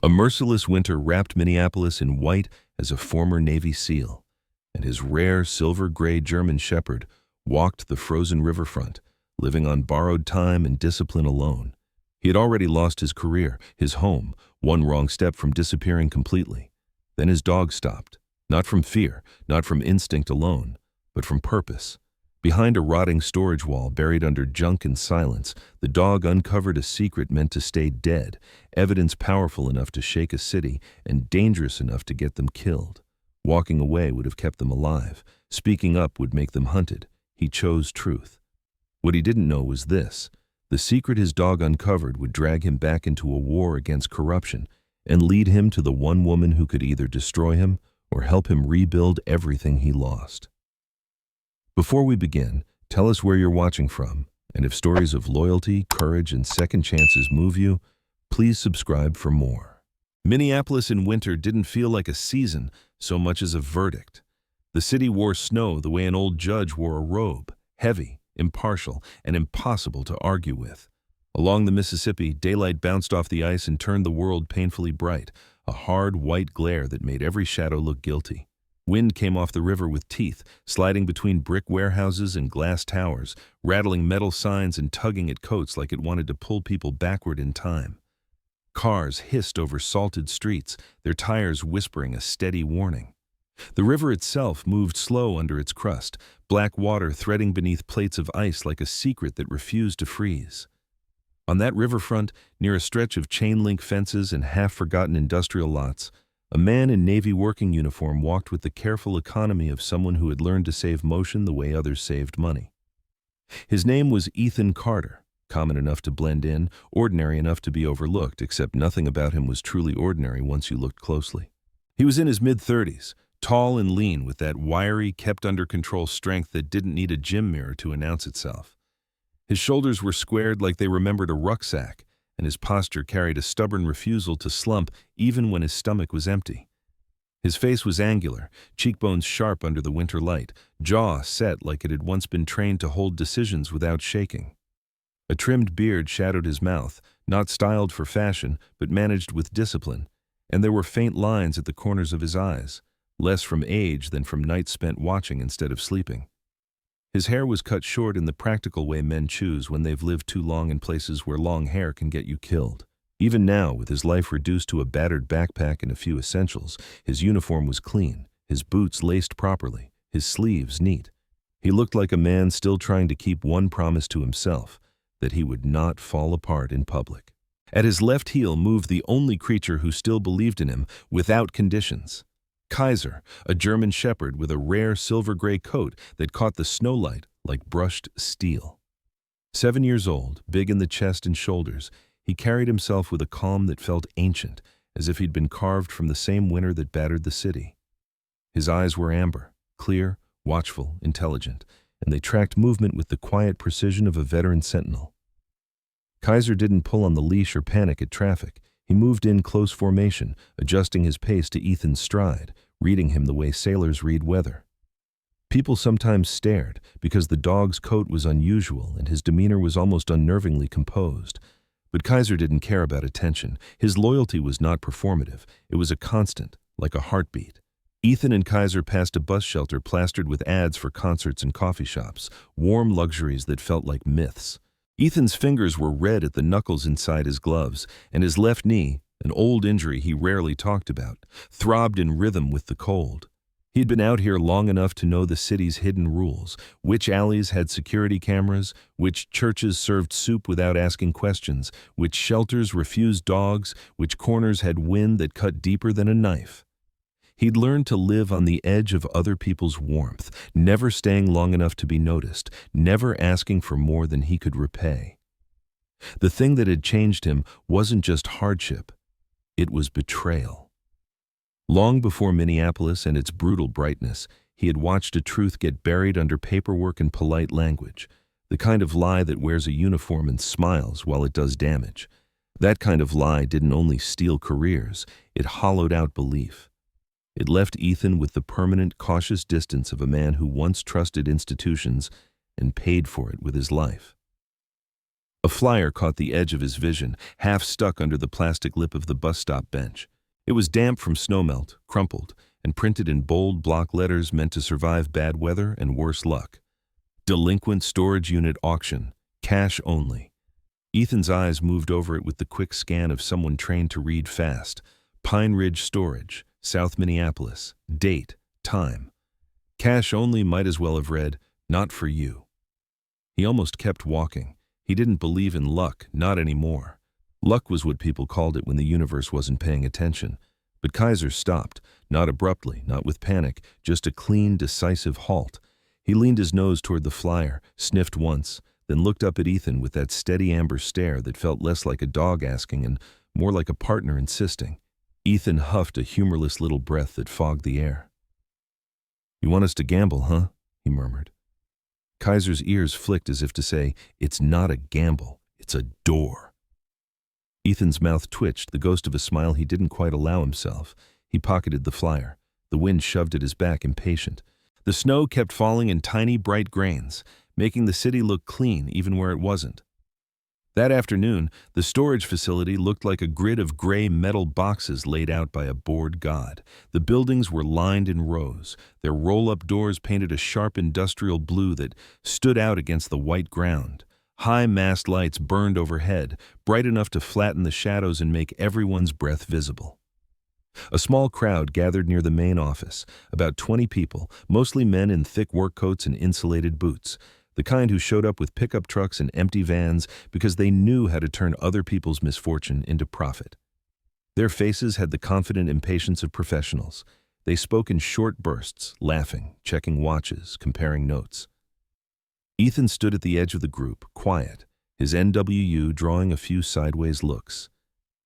A merciless winter wrapped Minneapolis in white as a former Navy SEAL, and his rare silver-gray German Shepherd walked the frozen riverfront, living on borrowed time and discipline alone. He had already lost his career, his home, one wrong step from disappearing completely. Then his dog stopped, not from fear, not from instinct alone, but from purpose. Behind a rotting storage wall buried under junk and silence, the dog uncovered a secret meant to stay dead, evidence powerful enough to shake a city and dangerous enough to get them killed. Walking away would have kept them alive. Speaking up would make them hunted. He chose truth. What he didn't know was this: the secret his dog uncovered would drag him back into a war against corruption and lead him to the one woman who could either destroy him or help him rebuild everything he lost. Before we begin, tell us where you're watching from, and if stories of loyalty, courage, and second chances move you, please subscribe for more. Minneapolis in winter didn't feel like a season so much as a verdict. The city wore snow the way an old judge wore a robe, heavy, impartial, and impossible to argue with. Along the Mississippi, daylight bounced off the ice and turned the world painfully bright, a hard white glare that made every shadow look guilty. Wind came off the river with teeth, sliding between brick warehouses and glass towers, rattling metal signs and tugging at coats like it wanted to pull people backward in time. Cars hissed over salted streets, their tires whispering a steady warning. The river itself moved slow under its crust, black water threading beneath plates of ice like a secret that refused to freeze. On that riverfront, near a stretch of chain-link fences and half-forgotten industrial lots, a man in Navy working uniform walked with the careful economy of someone who had learned to save motion the way others saved money. His name was Ethan Carter, common enough to blend in, ordinary enough to be overlooked, except nothing about him was truly ordinary once you looked closely. He was in his mid-30s, tall and lean with that wiry, kept-under-control strength that didn't need a gym mirror to announce itself. His shoulders were squared like they remembered a rucksack, and his posture carried a stubborn refusal to slump even when his stomach was empty. His face was angular, cheekbones sharp under the winter light, jaw set like it had once been trained to hold decisions without shaking. A trimmed beard shadowed his mouth, not styled for fashion, but managed with discipline, and there were faint lines at the corners of his eyes, less from age than from nights spent watching instead of sleeping. His hair was cut short in the practical way men choose when they've lived too long in places where long hair can get you killed. Even now, with his life reduced to a battered backpack and a few essentials, his uniform was clean, his boots laced properly, his sleeves neat. He looked like a man still trying to keep one promise to himself, that he would not fall apart in public. At his left heel moved the only creature who still believed in him without conditions. Kaiser, a German shepherd with a rare silver-gray coat that caught the snowlight like brushed steel. 7 years old, big in the chest and shoulders, he carried himself with a calm that felt ancient, as if he'd been carved from the same winter that battered the city. His eyes were amber, clear, watchful, intelligent, and they tracked movement with the quiet precision of a veteran sentinel. Kaiser didn't pull on the leash or panic at traffic. He moved in close formation, adjusting his pace to Ethan's stride, reading him the way sailors read weather. People sometimes stared because the dog's coat was unusual and his demeanor was almost unnervingly composed. But Kaiser didn't care about attention. His loyalty was not performative. It was a constant, like a heartbeat. Ethan and Kaiser passed a bus shelter plastered with ads for concerts and coffee shops, warm luxuries that felt like myths. Ethan's fingers were red at the knuckles inside his gloves, and his left knee, an old injury he rarely talked about, throbbed in rhythm with the cold. He'd been out here long enough to know the city's hidden rules, which alleys had security cameras, which churches served soup without asking questions, which shelters refused dogs, which corners had wind that cut deeper than a knife. He'd learned to live on the edge of other people's warmth, never staying long enough to be noticed, never asking for more than he could repay. The thing that had changed him wasn't just hardship, it was betrayal. Long before Minneapolis and its brutal brightness, he had watched a truth get buried under paperwork and polite language, the kind of lie that wears a uniform and smiles while it does damage. That kind of lie didn't only steal careers, it hollowed out belief. It left Ethan with the permanent, cautious distance of a man who once trusted institutions and paid for it with his life. A flyer caught the edge of his vision, half stuck under the plastic lip of the bus stop bench. It was damp from snowmelt, crumpled, and printed in bold block letters meant to survive bad weather and worse luck. Delinquent Storage Unit Auction. Cash only. Ethan's eyes moved over it with the quick scan of someone trained to read fast. Pine Ridge Storage, South Minneapolis. Date, time. Cash only might as well have read, not for you. He almost kept walking. He didn't believe in luck, not anymore. Luck was what people called it when the universe wasn't paying attention. But Kaiser stopped, not abruptly, not with panic, just a clean, decisive halt. He leaned his nose toward the flyer, sniffed once, then looked up at Ethan with that steady amber stare that felt less like a dog asking and more like a partner insisting. Ethan huffed a humorless little breath that fogged the air. "You want us to gamble, huh?" he murmured. Kaiser's ears flicked as if to say, "It's not a gamble, it's a door." Ethan's mouth twitched, the ghost of a smile he didn't quite allow himself. He pocketed the flyer. The wind shoved at his back, impatient. The snow kept falling in tiny, bright grains, making the city look clean even where it wasn't. That afternoon, the storage facility looked like a grid of gray metal boxes laid out by a bored god. The buildings were lined in rows, their roll-up doors painted a sharp industrial blue that stood out against the white ground. High mast lights burned overhead, bright enough to flatten the shadows and make everyone's breath visible. A small crowd gathered near the main office, about 20 people, mostly men in thick work coats and insulated boots, the kind who showed up with pickup trucks and empty vans because they knew how to turn other people's misfortune into profit. Their faces had the confident impatience of professionals. They spoke in short bursts, laughing, checking watches, comparing notes. Ethan stood at the edge of the group, quiet, his NWU drawing a few sideways looks.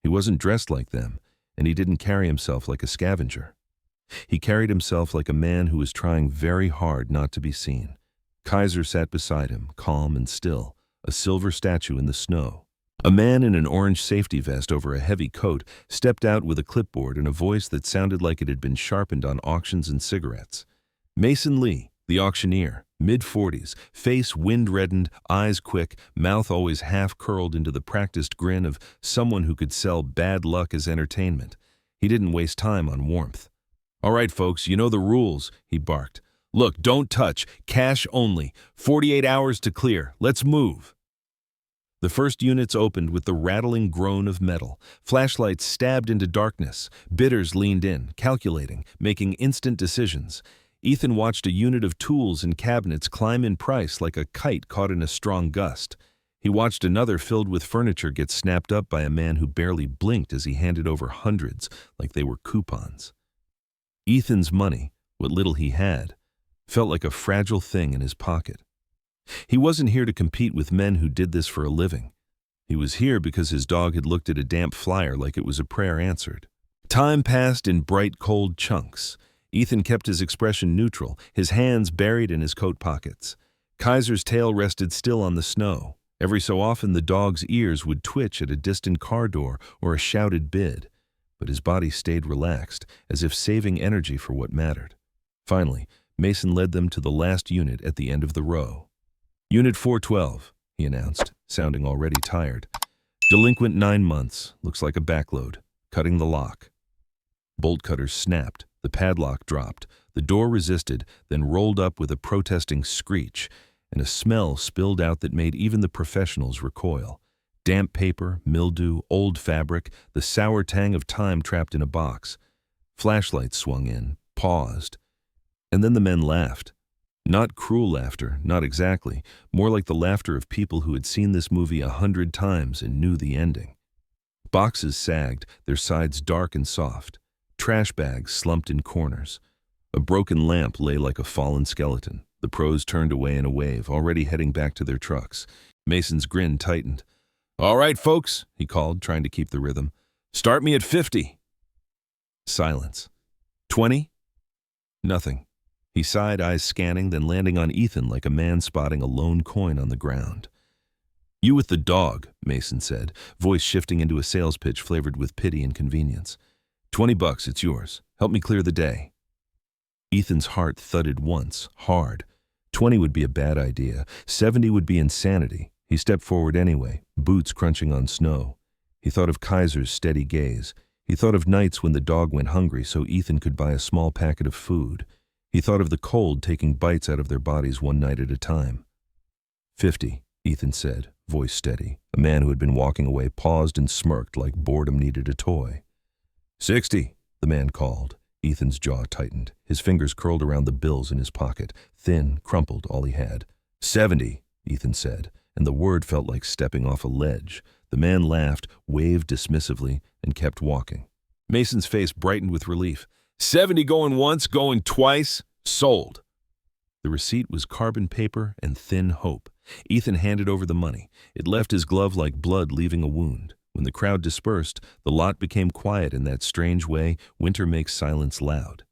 He wasn't dressed like them, and he didn't carry himself like a scavenger. He carried himself like a man who was trying very hard not to be seen. Kaiser sat beside him, calm and still, a silver statue in the snow. A man in an orange safety vest over a heavy coat stepped out with a clipboard and a voice that sounded like it had been sharpened on auctions and cigarettes. Mason Lee, the auctioneer, mid-40s, face wind-reddened, eyes quick, mouth always half-curled into the practiced grin of someone who could sell bad luck as entertainment. He didn't waste time on warmth. "All right, folks, you know the rules," he barked. "Look, don't touch. Cash only. 48 hours to clear. Let's move." The first units opened with the rattling groan of metal. Flashlights stabbed into darkness. Bidders leaned in, calculating, making instant decisions. Ethan watched a unit of tools and cabinets climb in price like a kite caught in a strong gust. He watched another filled with furniture get snapped up by a man who barely blinked as he handed over hundreds like they were coupons. Ethan's money, what little he had, felt like a fragile thing in his pocket. He wasn't here to compete with men who did this for a living. He was here because his dog had looked at a damp flyer like it was a prayer answered. Time passed in bright, cold chunks. Ethan kept his expression neutral, his hands buried in his coat pockets. Kaiser's tail rested still on the snow. Every so often the dog's ears would twitch at a distant car door or a shouted bid, but his body stayed relaxed, as if saving energy for what mattered. Finally, Mason led them to the last unit at the end of the row. "Unit 412, he announced, sounding already tired. "Delinquent 9 months, looks like a backload. Cutting the lock." Bolt cutters snapped, the padlock dropped, the door resisted, then rolled up with a protesting screech, and a smell spilled out that made even the professionals recoil. Damp paper, mildew, old fabric, the sour tang of time trapped in a box. Flashlights swung in, paused. And then the men laughed. Not cruel laughter, not exactly, more like the laughter of people who had seen this movie 100 times and knew the ending. Boxes sagged, their sides dark and soft. Trash bags slumped in corners. A broken lamp lay like a fallen skeleton. The pros turned away in a wave, already heading back to their trucks. Mason's grin tightened. "All right, folks," he called, trying to keep the rhythm. "Start me at 50. Silence. 20? Nothing. He sighed, eyes scanning, then landing on Ethan like a man spotting a lone coin on the ground. "You with the dog," Mason said, voice shifting into a sales pitch flavored with pity and convenience. $20, it's yours. Help me clear the day." Ethan's heart thudded once, hard. 20 would be a bad idea. 70 would be insanity. He stepped forward anyway, boots crunching on snow. He thought of Kaiser's steady gaze. He thought of nights when the dog went hungry so Ethan could buy a small packet of food. He thought of the cold taking bites out of their bodies one night at a time. 50, Ethan said, voice steady. A man who had been walking away paused and smirked like boredom needed a toy. 60, the man called. Ethan's jaw tightened. His fingers curled around the bills in his pocket, thin, crumpled, all he had. 70, Ethan said, and the word felt like stepping off a ledge. The man laughed, waved dismissively, and kept walking. Mason's face brightened with relief. 70 going once, going twice, sold. The receipt was carbon paper and thin hope. Ethan handed over the money. It left his glove like blood leaving a wound. When the crowd dispersed, the lot became quiet in that strange way winter makes silence loud.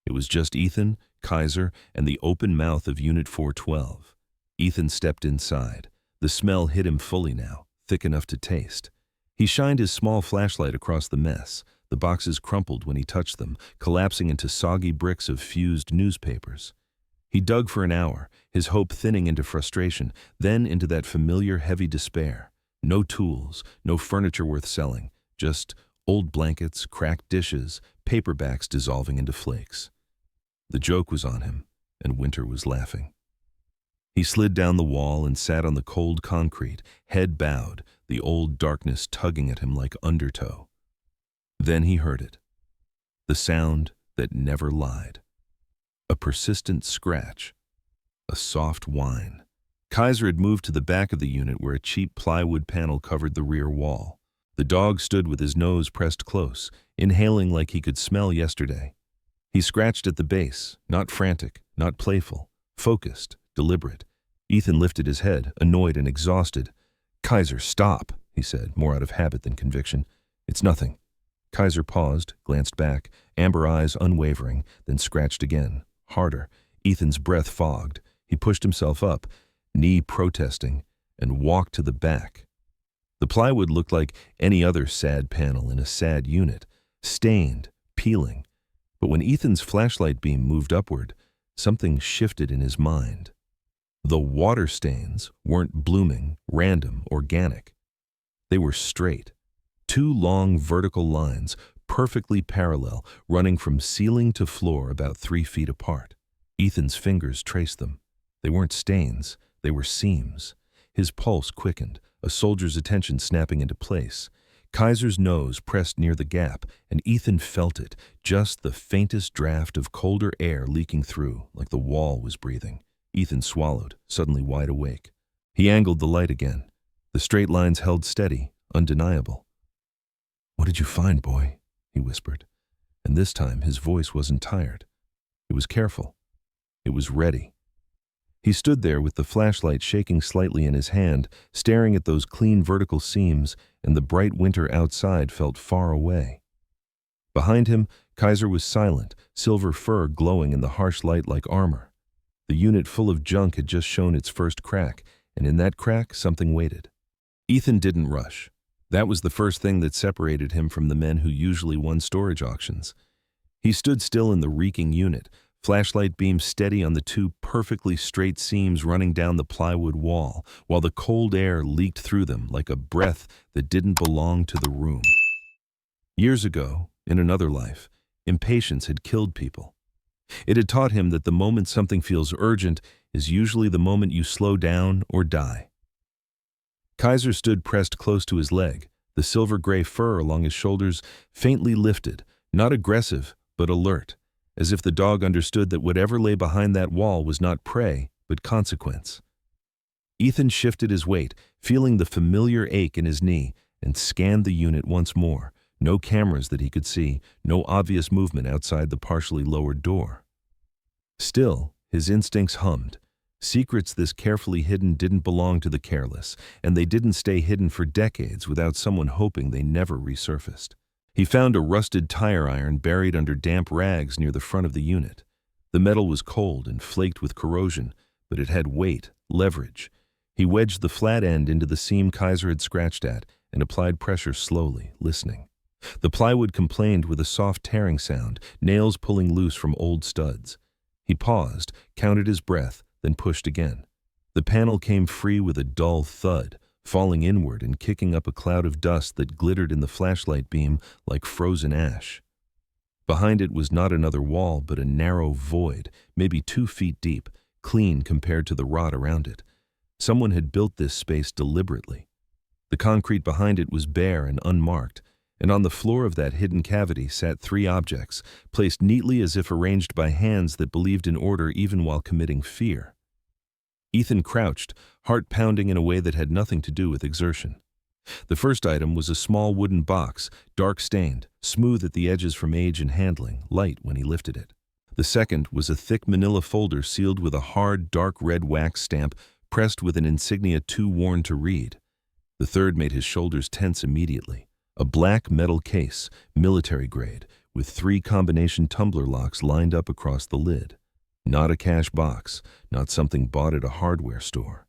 It was just Ethan, Kaiser, and the open mouth of Unit 412. Ethan stepped inside. The smell hit him fully now, thick enough to taste. He shined his small flashlight across the mess. The boxes crumpled when he touched them, collapsing into soggy bricks of fused newspapers. He dug for an hour, his hope thinning into frustration, then into that familiar heavy despair. No tools, no furniture worth selling, just old blankets, cracked dishes, paperbacks dissolving into flakes. The joke was on him, and winter was laughing. He slid down the wall and sat on the cold concrete, head bowed, the old darkness tugging at him like undertow. Then he heard it. The sound that never lied. A persistent scratch. A soft whine. Kaiser had moved to the back of the unit where a cheap plywood panel covered the rear wall. The dog stood with his nose pressed close, inhaling like he could smell yesterday. He scratched at the base, not frantic, not playful, focused, deliberate. Ethan lifted his head, annoyed and exhausted. "Kaiser, stop," he said, more out of habit than conviction. "It's nothing." Kaiser paused, glanced back, amber eyes unwavering, then scratched again, harder. Ethan's breath fogged. He pushed himself up, knee protesting, and walked to the back. The plywood looked like any other sad panel in a sad unit, stained, peeling. But when Ethan's flashlight beam moved upward, something shifted in his mind. The water stains weren't blooming, random, organic. They were straight. Two long vertical lines, perfectly parallel, running from ceiling to floor about 3 feet apart. Ethan's fingers traced them. They weren't stains, they were seams. His pulse quickened, a soldier's attention snapping into place. Kaiser's nose pressed near the gap, and Ethan felt it, just the faintest draft of colder air leaking through, like the wall was breathing. Ethan swallowed, suddenly wide awake. He angled the light again. The straight lines held steady, undeniable. "What did you find, boy?" he whispered. And this time his voice wasn't tired. It was careful. It was ready. He stood there with the flashlight shaking slightly in his hand, staring at those clean vertical seams, and the bright winter outside felt far away. Behind him, Kaiser was silent, silver fur glowing in the harsh light like armor. The unit full of junk had just shown its first crack, and in that crack something waited. Ethan didn't rush. That was the first thing that separated him from the men who usually won storage auctions. He stood still in the reeking unit, flashlight beam steady on the two perfectly straight seams running down the plywood wall, while the cold air leaked through them like a breath that didn't belong to the room. Years ago, in another life, impatience had killed people. It had taught him that the moment something feels urgent is usually the moment you slow down or die. Kaiser stood pressed close to his leg, the silver-gray fur along his shoulders faintly lifted, not aggressive, but alert, as if the dog understood that whatever lay behind that wall was not prey, but consequence. Ethan shifted his weight, feeling the familiar ache in his knee, and scanned the unit once more. No cameras that he could see, no obvious movement outside the partially lowered door. Still, his instincts hummed. Secrets this carefully hidden didn't belong to the careless, and they didn't stay hidden for decades without someone hoping they never resurfaced. He found a rusted tire iron buried under damp rags near the front of the unit. The metal was cold and flaked with corrosion, but it had weight, leverage. He wedged the flat end into the seam Kaiser had scratched at and applied pressure slowly, listening. The plywood complained with a soft tearing sound, nails pulling loose from old studs. He paused, counted his breath, then pushed again. The panel came free with a dull thud, falling inward and kicking up a cloud of dust that glittered in the flashlight beam like frozen ash. Behind it was not another wall, but a narrow void, maybe 2 feet deep, clean compared to the rot around it. Someone had built this space deliberately. The concrete behind it was bare and unmarked, and on the floor of that hidden cavity sat 3 objects, placed neatly as if arranged by hands that believed in order even while committing fear. Ethan crouched, heart pounding in a way that had nothing to do with exertion. The first item was a small wooden box, dark-stained, smooth at the edges from age and handling, light when he lifted it. The second was a thick manila folder sealed with a hard, dark red wax stamp pressed with an insignia too worn to read. The third made his shoulders tense immediately. A black metal case, military grade, with 3 combination tumbler locks lined up across the lid. Not a cash box, not something bought at a hardware store.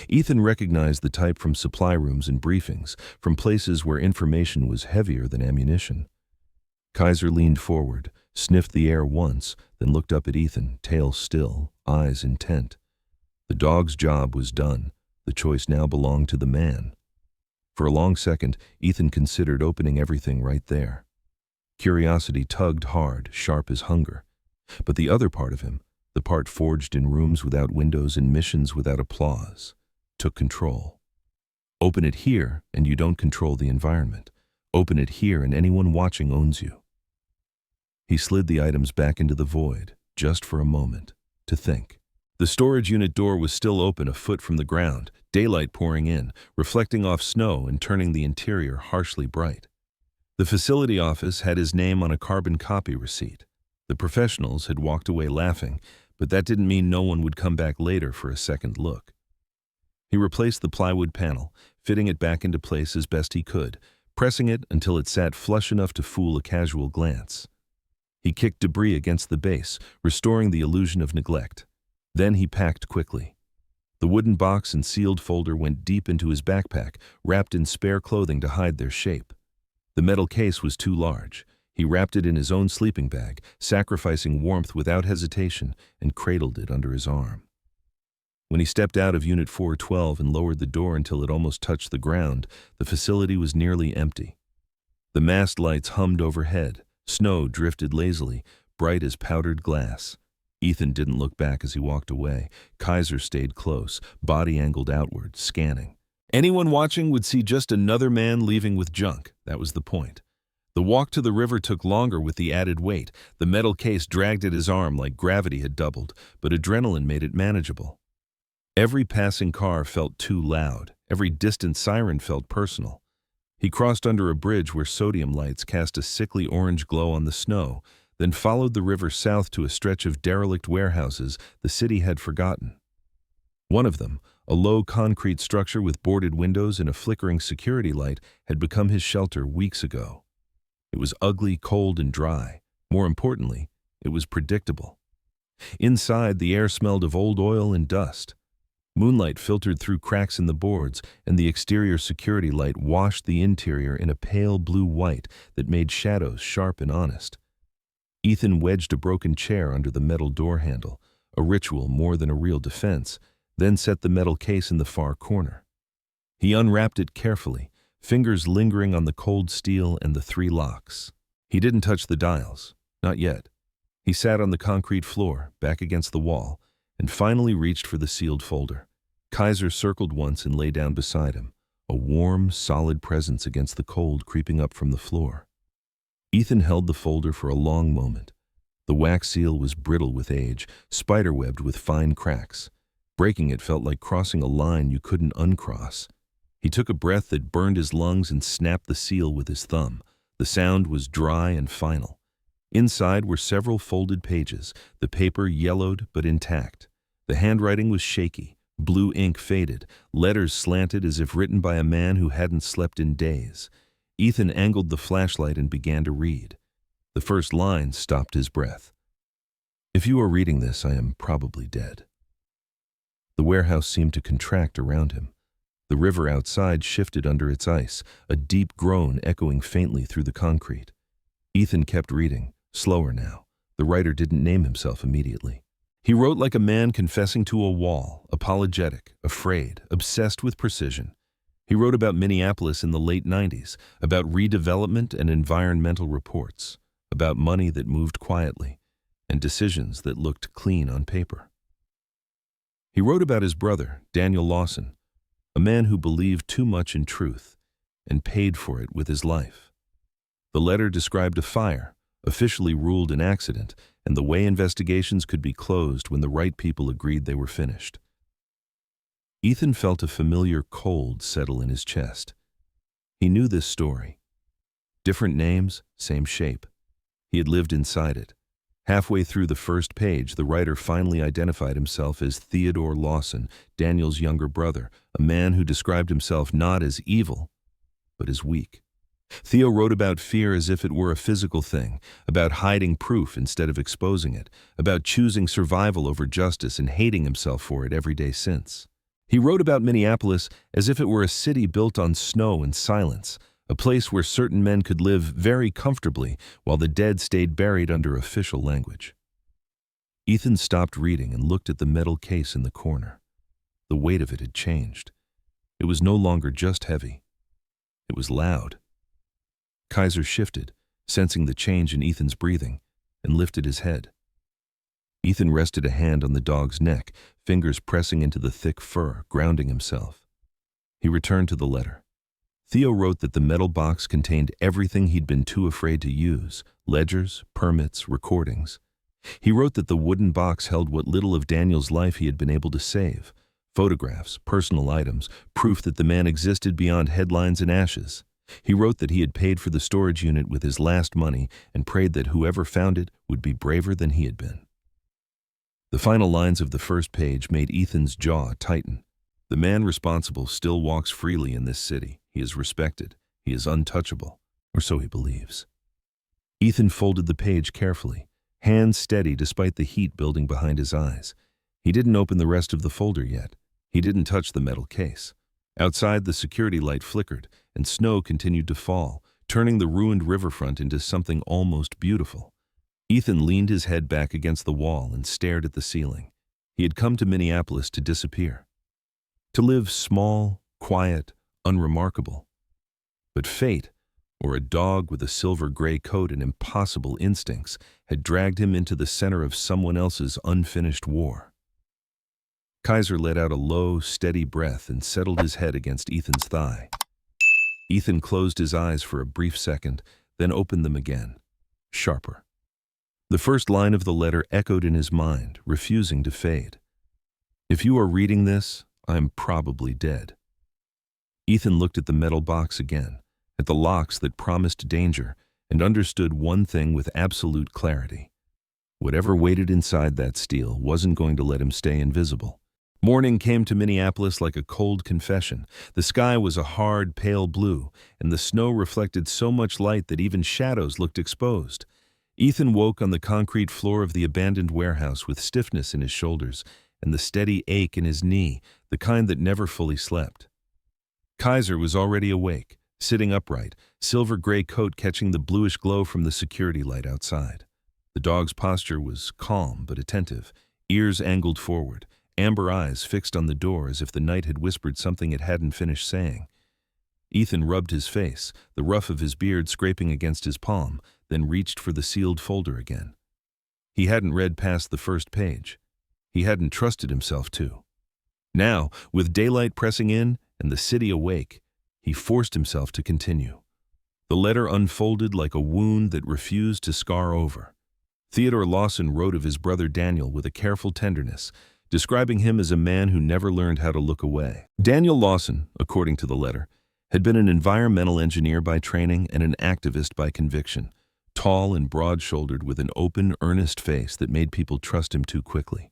Ethan recognized the type from supply rooms and briefings, from places where information was heavier than ammunition. Kaiser leaned forward, sniffed the air once, then looked up at Ethan, tail still, eyes intent. The dog's job was done. The choice now belonged to the man. For a long second, Ethan considered opening everything right there. Curiosity tugged hard, sharp as hunger. But the other part of him, the part forged in rooms without windows and missions without applause, took control. Open it here, and you don't control the environment. Open it here, and anyone watching owns you. He slid the items back into the void, just for a moment, to think. The storage unit door was still open a foot from the ground, daylight pouring in, reflecting off snow and turning the interior harshly bright. The facility office had his name on a carbon copy receipt. The professionals had walked away laughing, but that didn't mean no one would come back later for a second look. He replaced the plywood panel, fitting it back into place as best he could, pressing it until it sat flush enough to fool a casual glance. He kicked debris against the base, restoring the illusion of neglect. Then he packed quickly. The wooden box and sealed folder went deep into his backpack, wrapped in spare clothing to hide their shape. The metal case was too large. He wrapped it in his own sleeping bag, sacrificing warmth without hesitation, and cradled it under his arm. When he stepped out of Unit 412 and lowered the door until it almost touched the ground, the facility was nearly empty. The mast lights hummed overhead. Snow drifted lazily, bright as powdered glass. Ethan didn't look back as he walked away. Kaiser stayed close, body angled outward, scanning. Anyone watching would see just another man leaving with junk. That was the point. The walk to the river took longer with the added weight. The metal case dragged at his arm like gravity had doubled, but adrenaline made it manageable. Every passing car felt too loud. Every distant siren felt personal. He crossed under a bridge where sodium lights cast a sickly orange glow on the snow, then followed the river south to a stretch of derelict warehouses the city had forgotten. One of them, a low concrete structure with boarded windows and a flickering security light, had become his shelter weeks ago. It was ugly, cold, and dry. More importantly, it was predictable. Inside, the air smelled of old oil and dust. Moonlight filtered through cracks in the boards, and the exterior security light washed the interior in a pale blue-white that made shadows sharp and honest. Ethan wedged a broken chair under the metal door handle, a ritual more than a real defense, then set the metal case in the far corner. He unwrapped it carefully, fingers lingering on the cold steel and the 3 locks. He didn't touch the dials, not yet. He sat on the concrete floor, back against the wall, and finally reached for the sealed folder. Kaiser circled once and lay down beside him, a warm, solid presence against the cold creeping up from the floor. Ethan held the folder for a long moment. The wax seal was brittle with age, spiderwebbed with fine cracks. Breaking it felt like crossing a line you couldn't uncross. He took a breath that burned his lungs and snapped the seal with his thumb. The sound was dry and final. Inside were several folded pages, the paper yellowed but intact. The handwriting was shaky, blue ink faded, letters slanted as if written by a man who hadn't slept in days. Ethan angled the flashlight and began to read. The first line stopped his breath. "If you are reading this, I am probably dead." The warehouse seemed to contract around him. The river outside shifted under its ice, a deep groan echoing faintly through the concrete. Ethan kept reading, slower now. The writer didn't name himself immediately. He wrote like a man confessing to a wall, apologetic, afraid, obsessed with precision. He wrote about Minneapolis in the late 90s, about redevelopment and environmental reports, about money that moved quietly, and decisions that looked clean on paper. He wrote about his brother, Daniel Lawson, a man who believed too much in truth and paid for it with his life. The letter described a fire, officially ruled an accident, and the way investigations could be closed when the right people agreed they were finished. Ethan felt a familiar cold settle in his chest. He knew this story. Different names, same shape. He had lived inside it. Halfway through the first page, the writer finally identified himself as Theodore Lawson, Daniel's younger brother, a man who described himself not as evil, but as weak. Theo wrote about fear as if it were a physical thing, about hiding proof instead of exposing it, about choosing survival over justice and hating himself for it every day since. He wrote about Minneapolis as if it were a city built on snow and silence, a place where certain men could live very comfortably while the dead stayed buried under official language. Ethan stopped reading and looked at the metal case in the corner. The weight of it had changed. It was no longer just heavy. It was loud. Kaiser shifted, sensing the change in Ethan's breathing, and lifted his head. Ethan rested a hand on the dog's neck, fingers pressing into the thick fur, grounding himself. He returned to the letter. Theo wrote that the metal box contained everything he'd been too afraid to use: ledgers, permits, recordings. He wrote that the wooden box held what little of Daniel's life he had been able to save: photographs, personal items, proof that the man existed beyond headlines and ashes. He wrote that he had paid for the storage unit with his last money and prayed that whoever found it would be braver than he had been. The final lines of the first page made Ethan's jaw tighten. The man responsible still walks freely in this city. He is respected. He is untouchable, or so he believes. Ethan folded the page carefully, hands steady despite the heat building behind his eyes. He didn't open the rest of the folder yet. He didn't touch the metal case. Outside, the security light flickered, and snow continued to fall, turning the ruined riverfront into something almost beautiful. Ethan leaned his head back against the wall and stared at the ceiling. He had come to Minneapolis to disappear, to live small, quiet, unremarkable. But fate, or a dog with a silver gray coat and impossible instincts, had dragged him into the center of someone else's unfinished war. Kaiser let out a low, steady breath and settled his head against Ethan's thigh. Ethan closed his eyes for a brief second, then opened them again, sharper. The first line of the letter echoed in his mind, refusing to fade. "If you are reading this, I'm probably dead." Ethan looked at the metal box again, at the locks that promised danger, and understood one thing with absolute clarity. Whatever waited inside that steel wasn't going to let him stay invisible. Morning came to Minneapolis like a cold confession. The sky was a hard, pale blue, and the snow reflected so much light that even shadows looked exposed. Ethan woke on the concrete floor of the abandoned warehouse with stiffness in his shoulders and the steady ache in his knee, the kind that never fully slept. Kaiser was already awake, sitting upright, silver gray coat catching the bluish glow from the security light outside. The dog's posture was calm but attentive, ears angled forward, amber eyes fixed on the door as if the night had whispered something it hadn't finished saying. Ethan rubbed his face, the ruff of his beard scraping against his palm, then reached for the sealed folder again. He hadn't read past the first page. He hadn't trusted himself to. Now, with daylight pressing in and the city awake, he forced himself to continue. The letter unfolded like a wound that refused to scar over. Theodore Lawson wrote of his brother Daniel with a careful tenderness, describing him as a man who never learned how to look away. Daniel Lawson, according to the letter, had been an environmental engineer by training and an activist by conviction, tall and broad-shouldered with an open, earnest face that made people trust him too quickly.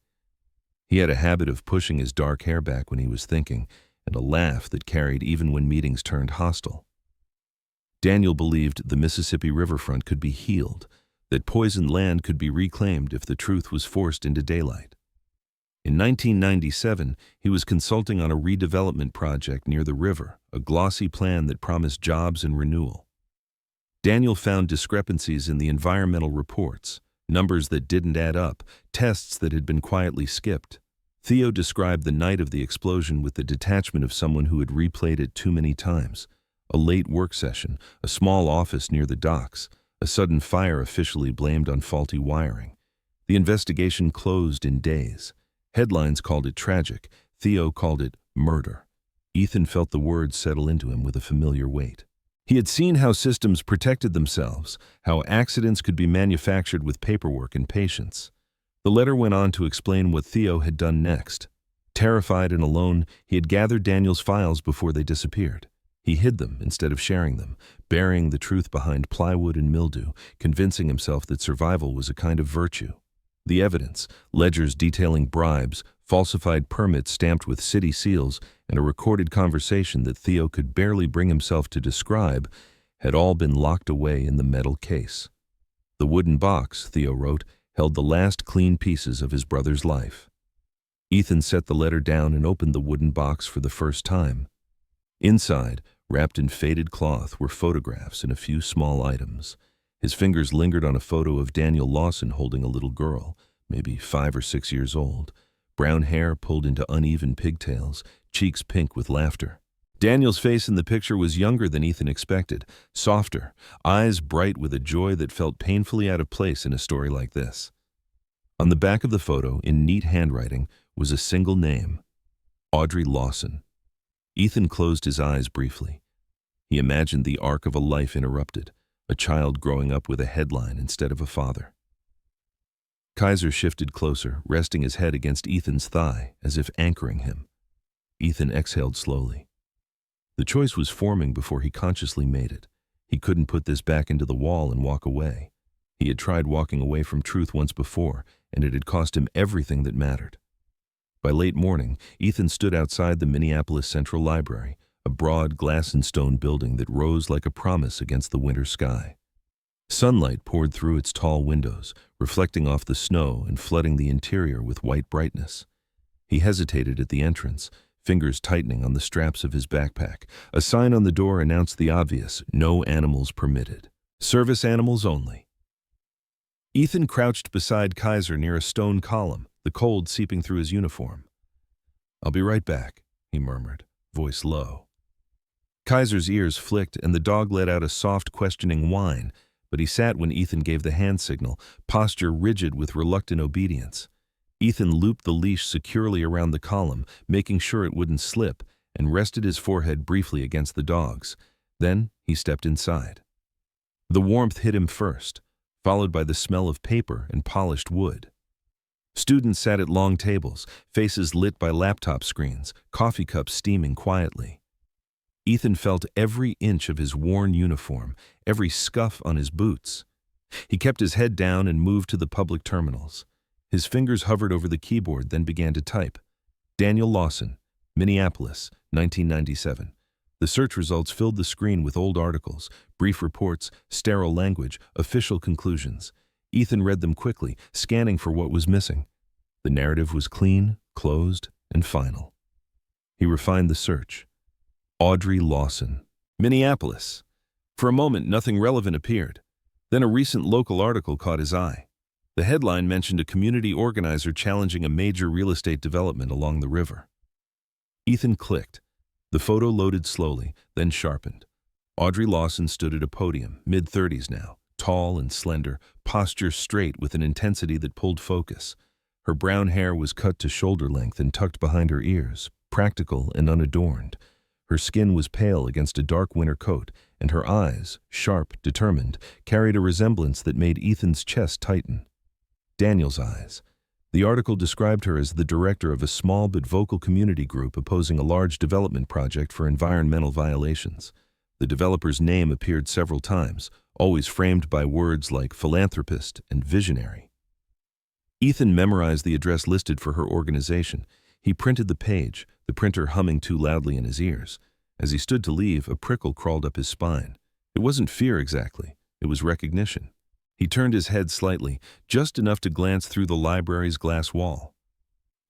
He had a habit of pushing his dark hair back when he was thinking, and a laugh that carried even when meetings turned hostile. Daniel believed the Mississippi riverfront could be healed, that poisoned land could be reclaimed if the truth was forced into daylight. In 1997, he was consulting on a redevelopment project near the river, a glossy plan that promised jobs and renewal. Daniel found discrepancies in the environmental reports, Numbers that didn't add up, tests that had been quietly skipped. Theo described the night of the explosion with the detachment of someone who had replayed it too many times. A late work session, a small office near the docks, a sudden fire officially blamed on faulty wiring. The investigation closed in days. Headlines called it tragic. Theo called it murder. Ethan felt the words settle into him with a familiar weight. He had seen how systems protected themselves, how accidents could be manufactured with paperwork and patience. The letter went on to explain what Theo had done next. Terrified and alone, he had gathered Daniel's files before they disappeared. He hid them instead of sharing them, burying the truth behind plywood and mildew, convincing himself that survival was a kind of virtue. The evidence, ledgers detailing bribes, falsified permits stamped with city seals, and a recorded conversation that Theo could barely bring himself to describe, had all been locked away in the metal case. The wooden box, Theo wrote, held the last clean pieces of his brother's life. Ethan set the letter down and opened the wooden box for the first time. Inside, wrapped in faded cloth, were photographs and a few small items. His fingers lingered on a photo of Daniel Lawson holding a little girl, maybe 5 or 6 years old. Brown hair pulled into uneven pigtails, cheeks pink with laughter. Daniel's face in the picture was younger than Ethan expected, softer, eyes bright with a joy that felt painfully out of place in a story like this. On the back of the photo, in neat handwriting, was a single name: Audrey Lawson. Ethan closed his eyes briefly. He imagined the arc of a life interrupted, a child growing up with a headline instead of a father. Kaiser shifted closer, resting his head against Ethan's thigh, as if anchoring him. Ethan exhaled slowly. The choice was forming before he consciously made it. He couldn't put this back into the wall and walk away. He had tried walking away from truth once before, and it had cost him everything that mattered. By late morning, Ethan stood outside the Minneapolis Central Library, a broad glass and stone building that rose like a promise against the winter sky. Sunlight poured through its tall windows, reflecting off the snow and flooding the interior with white brightness. He hesitated at the entrance, fingers tightening on the straps of his backpack. A sign on the door announced the obvious: no animals permitted. Service animals only. Ethan crouched beside Kaiser near a stone column, the cold seeping through his uniform. "I'll be right back," he murmured, voice low. Kaiser's ears flicked and the dog let out a soft, questioning whine, but he sat when Ethan gave the hand signal, posture rigid with reluctant obedience. Ethan looped the leash securely around the column, making sure it wouldn't slip, and rested his forehead briefly against the dog's. Then he stepped inside. The warmth hit him first, followed by the smell of paper and polished wood. Students sat at long tables, faces lit by laptop screens, coffee cups steaming quietly. Ethan felt every inch of his worn uniform, every scuff on his boots. He kept his head down and moved to the public terminals. His fingers hovered over the keyboard, then began to type. Daniel Lawson, Minneapolis, 1997. The search results filled the screen with old articles, brief reports, sterile language, official conclusions. Ethan read them quickly, scanning for what was missing. The narrative was clean, closed, and final. He refined the search. Audrey Lawson, Minneapolis. For a moment, nothing relevant appeared. Then a recent local article caught his eye. The headline mentioned a community organizer challenging a major real estate development along the river. Ethan clicked. The photo loaded slowly, then sharpened. Audrey Lawson stood at a podium, mid-30s now, tall and slender, posture straight with an intensity that pulled focus. Her brown hair was cut to shoulder length and tucked behind her ears, practical and unadorned. Her skin was pale against a dark winter coat, and her eyes, sharp, determined, carried a resemblance that made Ethan's chest tighten. Daniel's eyes. The article described her as the director of a small but vocal community group opposing a large development project for environmental violations. The developer's name appeared several times, always framed by words like philanthropist and visionary. Ethan memorized the address listed for her organization. He printed the page, the printer humming too loudly in his ears. As he stood to leave, a prickle crawled up his spine. It wasn't fear exactly, it was recognition. He turned his head slightly, just enough to glance through the library's glass wall.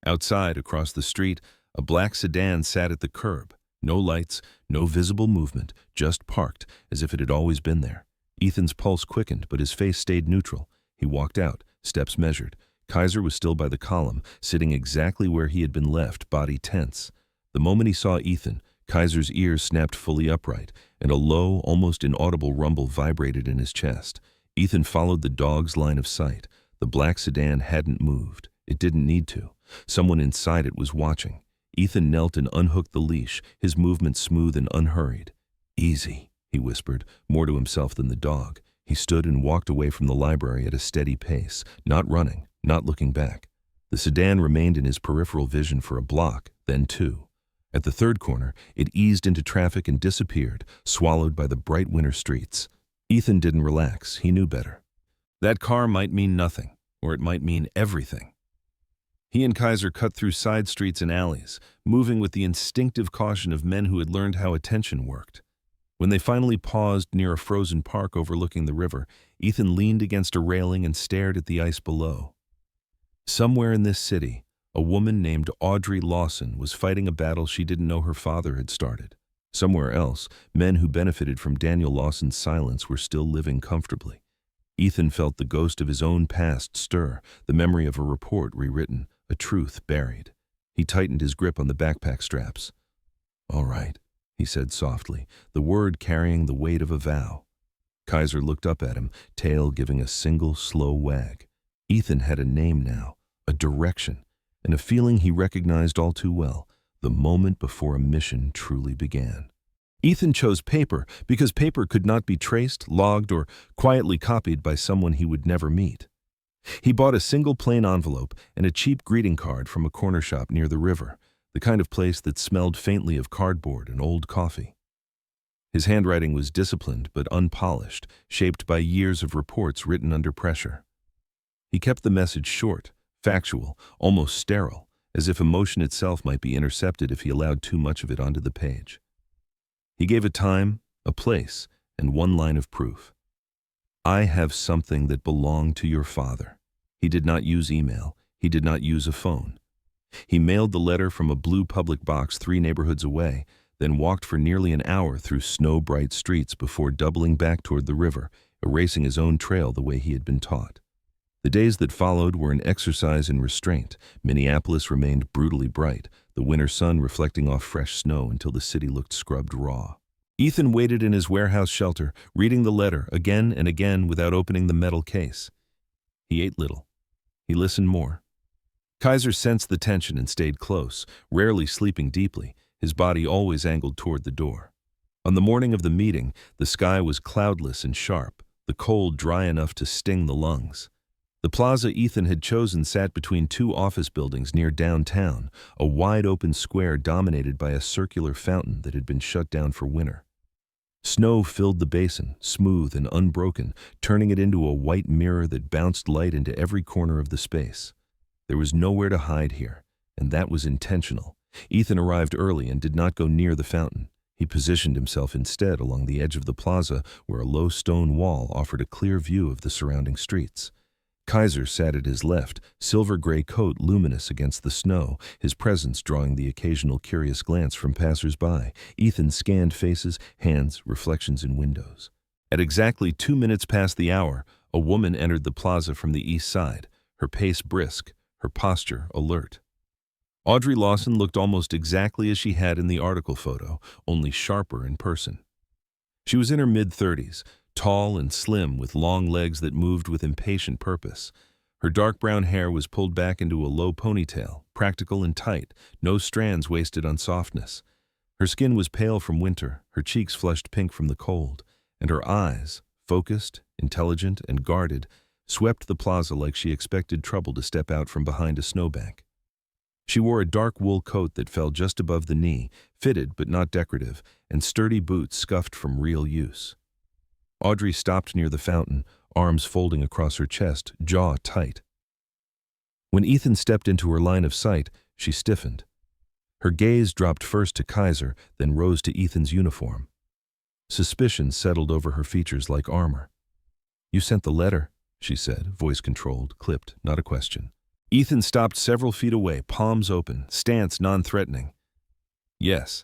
Outside, across the street, a black sedan sat at the curb. No lights, no visible movement, just parked, as if it had always been there. Ethan's pulse quickened, but his face stayed neutral. He walked out, Steps measured. Kaiser was still by the column, sitting exactly where he had been left, body tense. The moment he saw Ethan, Kaiser's ears snapped fully upright, and a low, almost inaudible rumble vibrated in his chest. Ethan followed the dog's line of sight. The black sedan hadn't moved. It didn't need to. Someone inside it was watching. Ethan knelt and unhooked the leash, his movements smooth and unhurried. "Easy," he whispered, more to himself than the dog. He stood and walked away from the library at a steady pace, not running, not looking back. The sedan remained in his peripheral vision for a block, then two. At the third corner, it eased into traffic and disappeared, swallowed by the bright winter streets. Ethan didn't relax. He knew better. That car might mean nothing, or it might mean everything. He and Kaiser cut through side streets and alleys, moving with the instinctive caution of men who had learned how attention worked. When they finally paused near a frozen park overlooking the river, Ethan leaned against a railing and stared at the ice below. Somewhere in this city, a woman named Audrey Lawson was fighting a battle she didn't know her father had started. Somewhere else, men who benefited from Daniel Lawson's silence were still living comfortably. Ethan felt the ghost of his own past stir, the memory of a report rewritten, a truth buried. He tightened his grip on the backpack straps. "All right," he said softly, the word carrying the weight of a vow. Kaiser looked up at him, tail giving a single slow wag. Ethan had a name now, a direction, and a feeling he recognized all too well, the moment before a mission truly began. Ethan chose paper because paper could not be traced, logged, or quietly copied by someone he would never meet. He bought a single plain envelope and a cheap greeting card from a corner shop near the river, the kind of place that smelled faintly of cardboard and old coffee. His handwriting was disciplined but unpolished, shaped by years of reports written under pressure. He kept the message short, factual, almost sterile, as if emotion itself might be intercepted if he allowed too much of it onto the page. He gave a time, a place, and one line of proof. "I have something that belonged to your father." He did not use email. He did not use a phone. He mailed the letter from a blue public box 3 neighborhoods away, then walked for nearly an hour through snow-bright streets before doubling back toward the river, erasing his own trail the way he had been taught. The days that followed were an exercise in restraint. Minneapolis remained brutally bright, the winter sun reflecting off fresh snow until the city looked scrubbed raw. Ethan waited in his warehouse shelter, reading the letter again and again without opening the metal case. He ate little. He listened more. Kaiser sensed the tension and stayed close, rarely sleeping deeply, his body always angled toward the door. On the morning of the meeting, the sky was cloudless and sharp, the cold dry enough to sting the lungs. The plaza Ethan had chosen sat between 2 office buildings near downtown, a wide-open square dominated by a circular fountain that had been shut down for winter. Snow filled the basin, smooth and unbroken, turning it into a white mirror that bounced light into every corner of the space. There was nowhere to hide here, and that was intentional. Ethan arrived early and did not go near the fountain. He positioned himself instead along the edge of the plaza where a low stone wall offered a clear view of the surrounding streets. Kaiser sat at his left, silver-gray coat luminous against the snow, his presence drawing the occasional curious glance from passers-by. Ethan scanned faces, hands, reflections in windows. At exactly 2 minutes past the hour, a woman entered the plaza from the east side, her pace brisk, her posture alert. Audrey Lawson looked almost exactly as she had in the article photo, only sharper in person. She was in her mid-30s, tall and slim with long legs that moved with impatient purpose. Her dark brown hair was pulled back into a low ponytail, practical and tight, no strands wasted on softness. Her skin was pale from winter, her cheeks flushed pink from the cold, and her eyes, focused, intelligent, and guarded, swept the plaza like she expected trouble to step out from behind a snowbank. She wore a dark wool coat that fell just above the knee, fitted but not decorative, and sturdy boots scuffed from real use. Audrey stopped near the fountain, arms folding across her chest, jaw tight. When Ethan stepped into her line of sight, she stiffened. Her gaze dropped first to Kaiser, then rose to Ethan's uniform. Suspicion settled over her features like armor. "You sent the letter," she said, voice controlled, clipped, not a question. Ethan stopped several feet away, palms open, stance non-threatening. "Yes."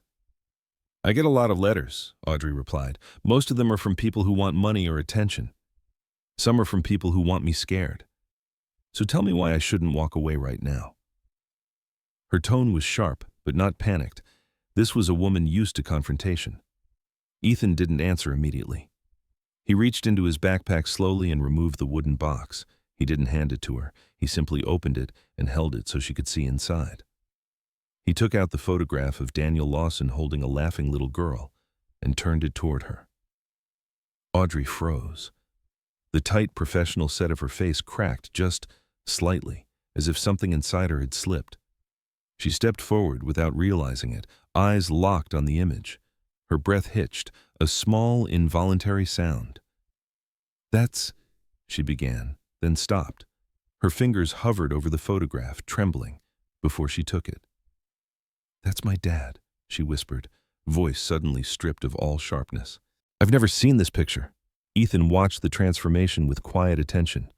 "I get a lot of letters," Audrey replied. "Most of them are from people who want money or attention. Some are from people who want me scared." So tell me why I shouldn't walk away right now." Her tone was sharp, but not panicked. This was a woman used to confrontation. Ethan didn't answer immediately. He reached into his backpack slowly and removed the wooden box. He didn't hand it to her. He simply opened it and held it so she could see inside. He took out the photograph of Daniel Lawson holding a laughing little girl and turned it toward her. Audrey froze. The tight, professional set of her face cracked just slightly, as if something inside her had slipped. She stepped forward without realizing it, eyes locked on the image. Her breath hitched, a small, involuntary sound. "That's," she began, then stopped. Her fingers hovered over the photograph, trembling, before she took it. "That's my dad," she whispered, voice suddenly stripped of all sharpness. "I've never seen this picture." Ethan watched the transformation with quiet attention.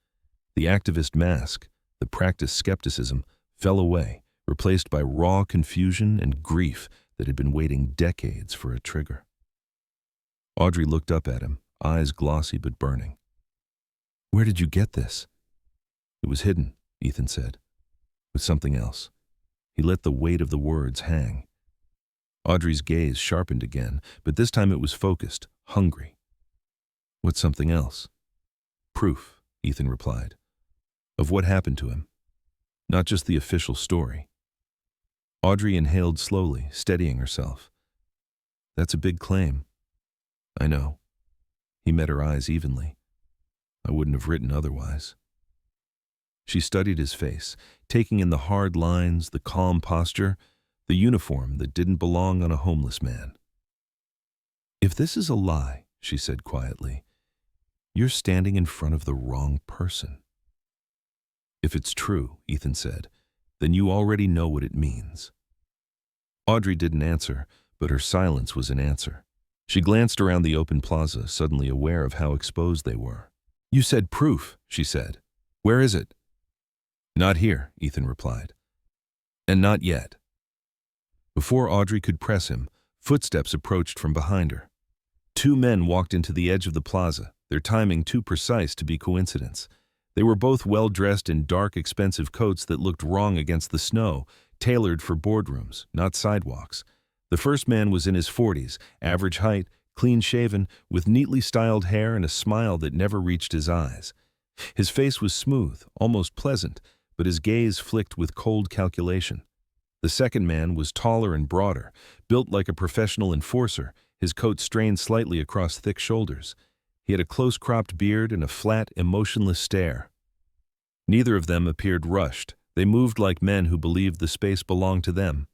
The activist mask, the practiced skepticism, fell away, replaced by raw confusion and grief that had been waiting decades for a trigger. Audrey looked up at him, eyes glossy but burning. "Where did you get this?" "It was hidden," Ethan said, with something else. He let the weight of the words hang. Audrey's gaze sharpened again, but this time it was focused, hungry. "What's something else?" "Proof," Ethan replied, "of what happened to him. Not just the official story." Audrey inhaled slowly, steadying herself. "That's a big claim." "I know." He met her eyes evenly. "I wouldn't have written otherwise." She studied his face, taking in the hard lines, the calm posture, the uniform that didn't belong on a homeless man. "If this is a lie," she said quietly, "you're standing in front of the wrong person." "If it's true," Ethan said, "then you already know what it means." Audrey didn't answer, but her silence was an answer. She glanced around the open plaza, suddenly aware of how exposed they were. "You said proof," she said. "Where is it?" "Not here," Ethan replied. "And not yet." Before Audrey could press him, footsteps approached from behind her. Two men walked into the edge of the plaza, their timing too precise to be coincidence. They were both well-dressed in dark, expensive coats that looked wrong against the snow, tailored for boardrooms, not sidewalks. The first man was in his 40s, average height, clean-shaven, with neatly styled hair and a smile that never reached his eyes. His face was smooth, almost pleasant, but his gaze flicked with cold calculation. The second man was taller and broader, built like a professional enforcer, his coat strained slightly across thick shoulders. He had a close-cropped beard and a flat, emotionless stare. Neither of them appeared rushed. They moved like men who believed the space belonged to them.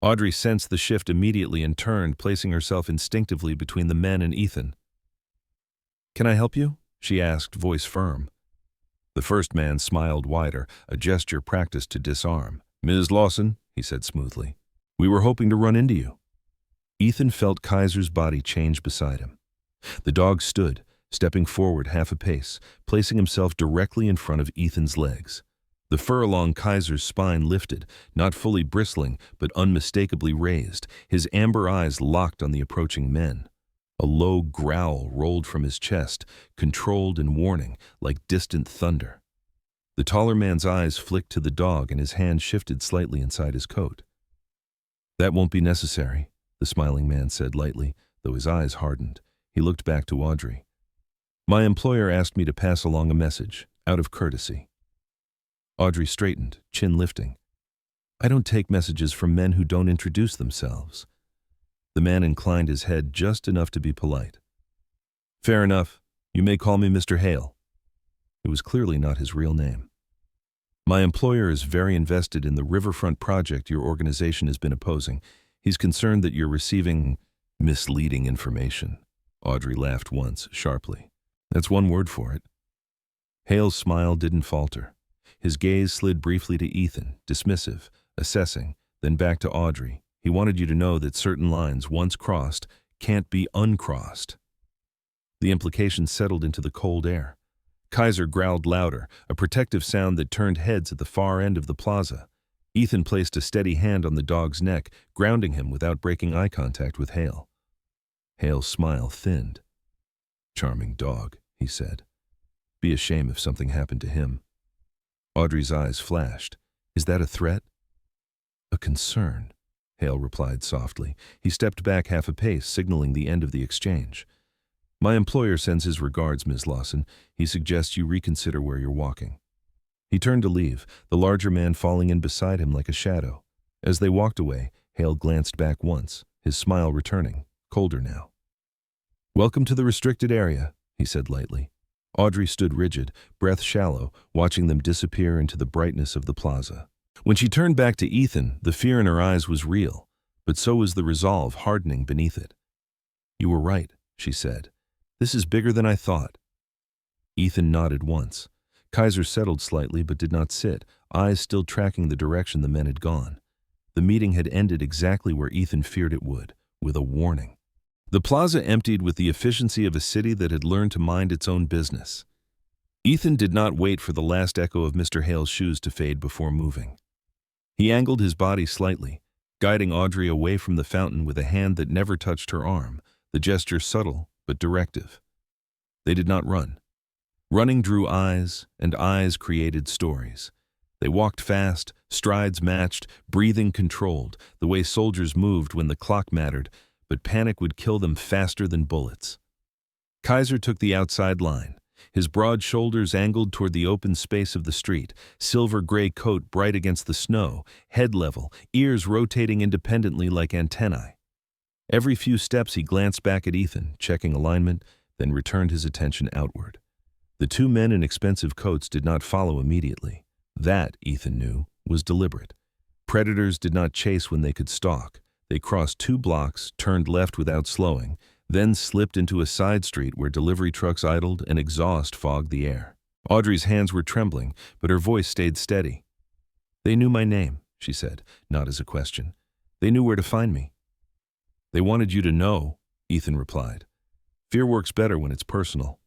Audrey sensed the shift immediately and turned, placing herself instinctively between the men and Ethan. "Can I help you?" she asked, voice firm. The first man smiled wider, a gesture practiced to disarm. "Ms. Lawson," he said smoothly, "we were hoping to run into you." Ethan felt Kaiser's body change beside him. The dog stood, stepping forward half a pace, placing himself directly in front of Ethan's legs. The fur along Kaiser's spine lifted, not fully bristling, but unmistakably raised, his amber eyes locked on the approaching men. A low growl rolled from his chest, controlled and warning, like distant thunder. The taller man's eyes flicked to the dog and his hand shifted slightly inside his coat. "That won't be necessary," the smiling man said lightly, though his eyes hardened. He looked back to Audrey. "My employer asked me to pass along a message, out of courtesy." Audrey straightened, chin lifting. "I don't take messages from men who don't introduce themselves." The man inclined his head just enough to be polite. "Fair enough. You may call me Mr. Hale." It was clearly not his real name. "My employer is very invested in the riverfront project your organization has been opposing. He's concerned that you're receiving misleading information." Audrey laughed once, sharply. "That's one word for it." Hale's smile didn't falter. His gaze slid briefly to Ethan, dismissive, assessing, then back to Audrey. He wanted you to know that certain lines, once crossed, can't be uncrossed. The implication settled into the cold air. Kaiser growled louder, a protective sound that turned heads at the far end of the plaza. Ethan placed a steady hand on the dog's neck, grounding him without breaking eye contact with Hale. Hale's smile thinned. "Charming dog," he said. "Be a shame if something happened to him." Audrey's eyes flashed. Is that a threat? A concern, Hale replied softly. He stepped back half a pace, signaling the end of the exchange. My employer sends his regards, Ms. Lawson. He suggests you reconsider where you're walking. He turned to leave, the larger man falling in beside him like a shadow. As they walked away, Hale glanced back once, his smile returning, colder now. Welcome to the restricted area, he said lightly. Audrey stood rigid, breath shallow, watching them disappear into the brightness of the plaza. When she turned back to Ethan, the fear in her eyes was real, but so was the resolve hardening beneath it. You were right, she said. This is bigger than I thought. Ethan nodded once. Kaiser settled slightly but did not sit, eyes still tracking the direction the men had gone. The meeting had ended exactly where Ethan feared it would, with a warning. The plaza emptied with the efficiency of a city that had learned to mind its own business. Ethan did not wait for the last echo of Mr. Hale's shoes to fade before moving. He angled his body slightly, guiding Audrey away from the fountain with a hand that never touched her arm, the gesture subtle but directive. They did not run. Running drew eyes, and eyes created stories. They walked fast, strides matched, breathing controlled, the way soldiers moved when the clock mattered, but panic would kill them faster than bullets. Kaiser took the outside line, his broad shoulders angled toward the open space of the street, silver-gray coat bright against the snow, head level, ears rotating independently like antennae. Every few steps he glanced back at Ethan, checking alignment, then returned his attention outward. The two men in expensive coats did not follow immediately. That, Ethan knew, was deliberate. Predators did not chase when they could stalk. They crossed 2 blocks, turned left without slowing, then slipped into a side street where delivery trucks idled and exhaust fogged the air. Audrey's hands were trembling, but her voice stayed steady. They knew my name, she said, not as a question. They knew where to find me. They wanted you to know, Ethan replied. Fear works better when it's personal.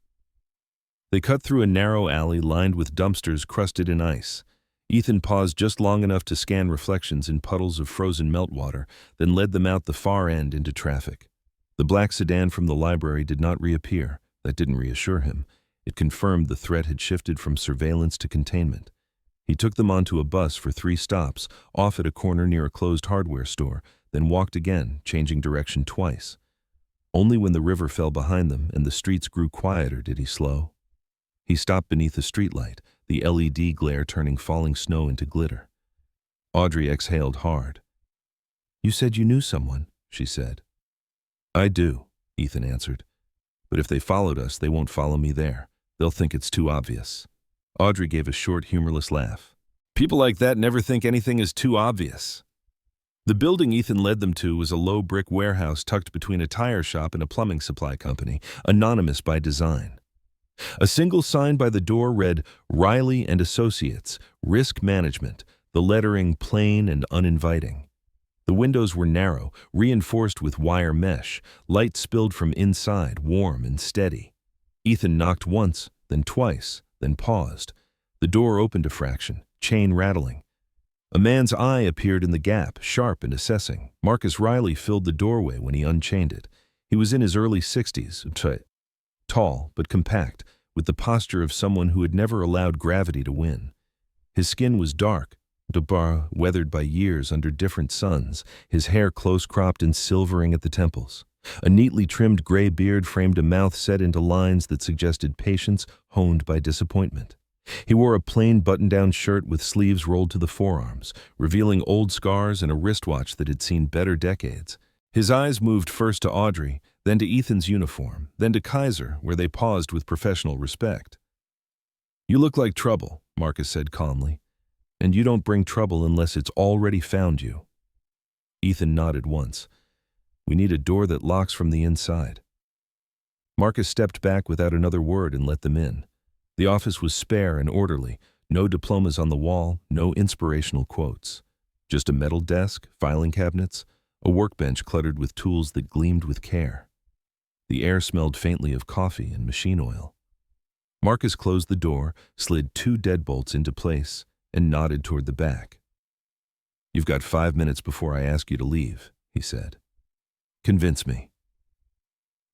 They cut through a narrow alley lined with dumpsters crusted in ice. Ethan paused just long enough to scan reflections in puddles of frozen meltwater, then led them out the far end into traffic. The black sedan from the library did not reappear. That didn't reassure him. It confirmed the threat had shifted from surveillance to containment. He took them onto a bus for 3 stops, off at a corner near a closed hardware store, then walked again, changing direction twice. Only when the river fell behind them and the streets grew quieter did he slow. He stopped beneath a streetlight, the LED glare turning falling snow into glitter. Audrey exhaled hard. You said you knew someone, she said. I do, Ethan answered. But if they followed us, they won't follow me there. They'll think it's too obvious. Audrey gave a short, humorless laugh. People like that never think anything is too obvious. The building Ethan led them to was a low brick warehouse tucked between a tire shop and a plumbing supply company, anonymous by design. A single sign by the door read, Riley and Associates, Risk Management, the lettering plain and uninviting. The windows were narrow, reinforced with wire mesh, light spilled from inside, warm and steady. Ethan knocked once, then twice, then paused. The door opened a fraction, chain rattling. A man's eye appeared in the gap, sharp and assessing. Marcus Riley filled the doorway when he unchained it. He was in his early 60s, tall but compact, with the posture of someone who had never allowed gravity to win. His skin was dark, weathered by years under different suns, his hair close-cropped and silvering at the temples. A neatly trimmed gray beard framed a mouth set into lines that suggested patience honed by disappointment. He wore a plain button-down shirt with sleeves rolled to the forearms, revealing old scars and a wristwatch that had seen better decades. His eyes moved first to Audrey, then to Ethan's uniform, then to Kaiser, where they paused with professional respect. You look like trouble, Marcus said calmly, and you don't bring trouble unless it's already found you. Ethan nodded once. We need a door that locks from the inside. Marcus stepped back without another word and let them in. The office was spare and orderly, no diplomas on the wall, no inspirational quotes. Just a metal desk, filing cabinets, a workbench cluttered with tools that gleamed with care. The air smelled faintly of coffee and machine oil. Marcus closed the door, slid 2 deadbolts into place, and nodded toward the back. You've got 5 minutes before I ask you to leave, he said. Convince me.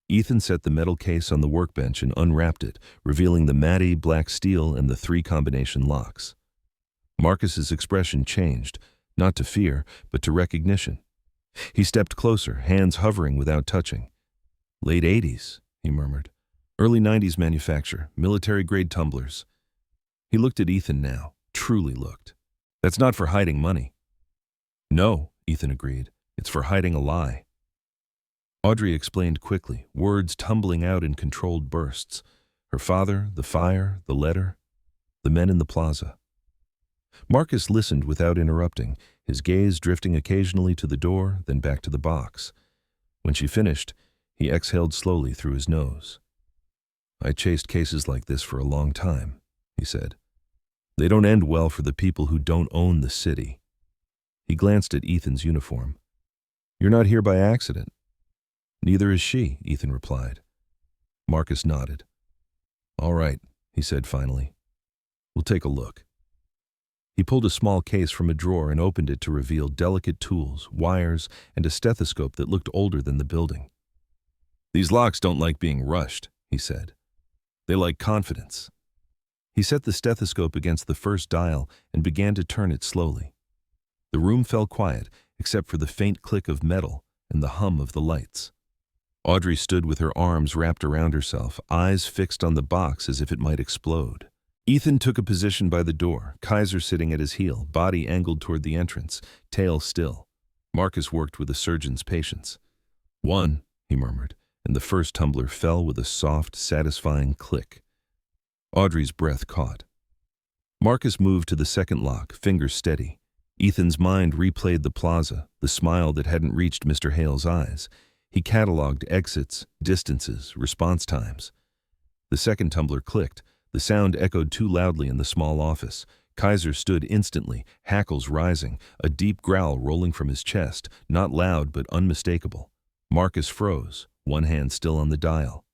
Ethan set the metal case on the workbench and unwrapped it, revealing the matte black steel and the 3 combination locks. Marcus's expression changed, not to fear, but to recognition. He stepped closer, hands hovering without touching. "Late 80s, he murmured. "Early 90s manufacture, military-grade tumblers." He looked at Ethan now, truly looked. "That's not for hiding money." "No," Ethan agreed. "It's for hiding a lie." Audrey explained quickly, words tumbling out in controlled bursts. Her father, the fire, the letter, the men in the plaza. Marcus listened without interrupting, his gaze drifting occasionally to the door, then back to the box. When she finished, he exhaled slowly through his nose. "I chased cases like this for a long time," he said. "They don't end well for the people who don't own the city." He glanced at Ethan's uniform. "You're not here by accident." "Neither is she," Ethan replied. Marcus nodded. "All right," he said finally. "We'll take a look." He pulled a small case from a drawer and opened it to reveal delicate tools, wires, and a stethoscope that looked older than the building. "These locks don't like being rushed," he said. "They like confidence." He set the stethoscope against the first dial and began to turn it slowly. The room fell quiet, except for the faint click of metal and the hum of the lights. Audrey stood with her arms wrapped around herself, eyes fixed on the box as if it might explode. Ethan took a position by the door, Kaiser sitting at his heel, body angled toward the entrance, tail still. Marcus worked with a surgeon's patience. "One," he murmured, and the first tumbler fell with a soft, satisfying click. Audrey's breath caught. Marcus moved to the second lock, fingers steady. Ethan's mind replayed the plaza, the smile that hadn't reached Mr. Hale's eyes. He cataloged exits, distances, response times. The second tumbler clicked. The sound echoed too loudly in the small office. Kaiser stood instantly, hackles rising, a deep growl rolling from his chest, not loud but unmistakable. Marcus froze, one hand still on the dial.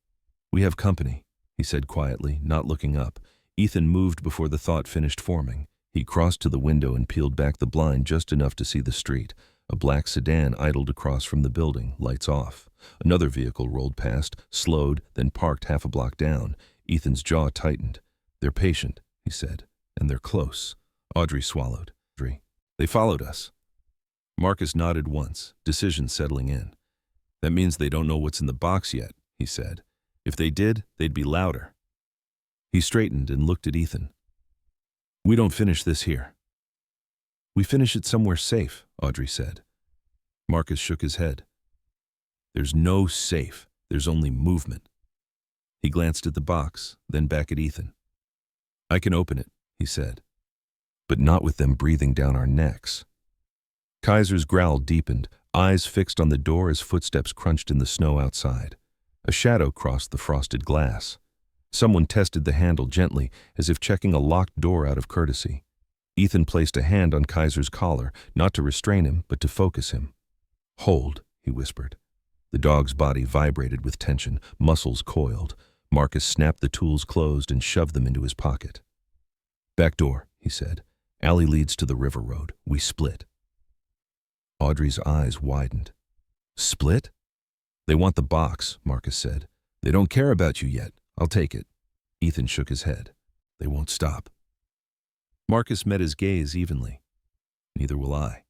"We have company," he said quietly, not looking up. Ethan moved before the thought finished forming. He crossed to the window and peeled back the blind just enough to see the street. A black sedan idled across from the building, lights off. Another vehicle rolled past, slowed, then parked half a block down. Ethan's jaw tightened. "They're patient," he said, "and they're close." Audrey swallowed. "They followed us." Marcus nodded once, decision settling in. "That means they don't know what's in the box yet," he said. "If they did, they'd be louder." He straightened and looked at Ethan. "We don't finish this here." "We finish it somewhere safe," Audrey said. Marcus shook his head. "There's no safe. There's only movement." He glanced at the box, then back at Ethan. "I can open it," he said, "but not with them breathing down our necks." Kaiser's growl deepened, eyes fixed on the door as footsteps crunched in the snow outside. A shadow crossed the frosted glass. Someone tested the handle gently, as if checking a locked door out of courtesy. Ethan placed a hand on Kaiser's collar, not to restrain him, but to focus him. "Hold," he whispered. The dog's body vibrated with tension, muscles coiled. Marcus snapped the tools closed and shoved them into his pocket. "Back door," he said. "Alley leads to the river road. We split." Audrey's eyes widened. "Split?" "They want the box," Marcus said. "They don't care about you yet. I'll take it." Ethan shook his head. "They won't stop." Marcus met his gaze evenly. "Neither will I."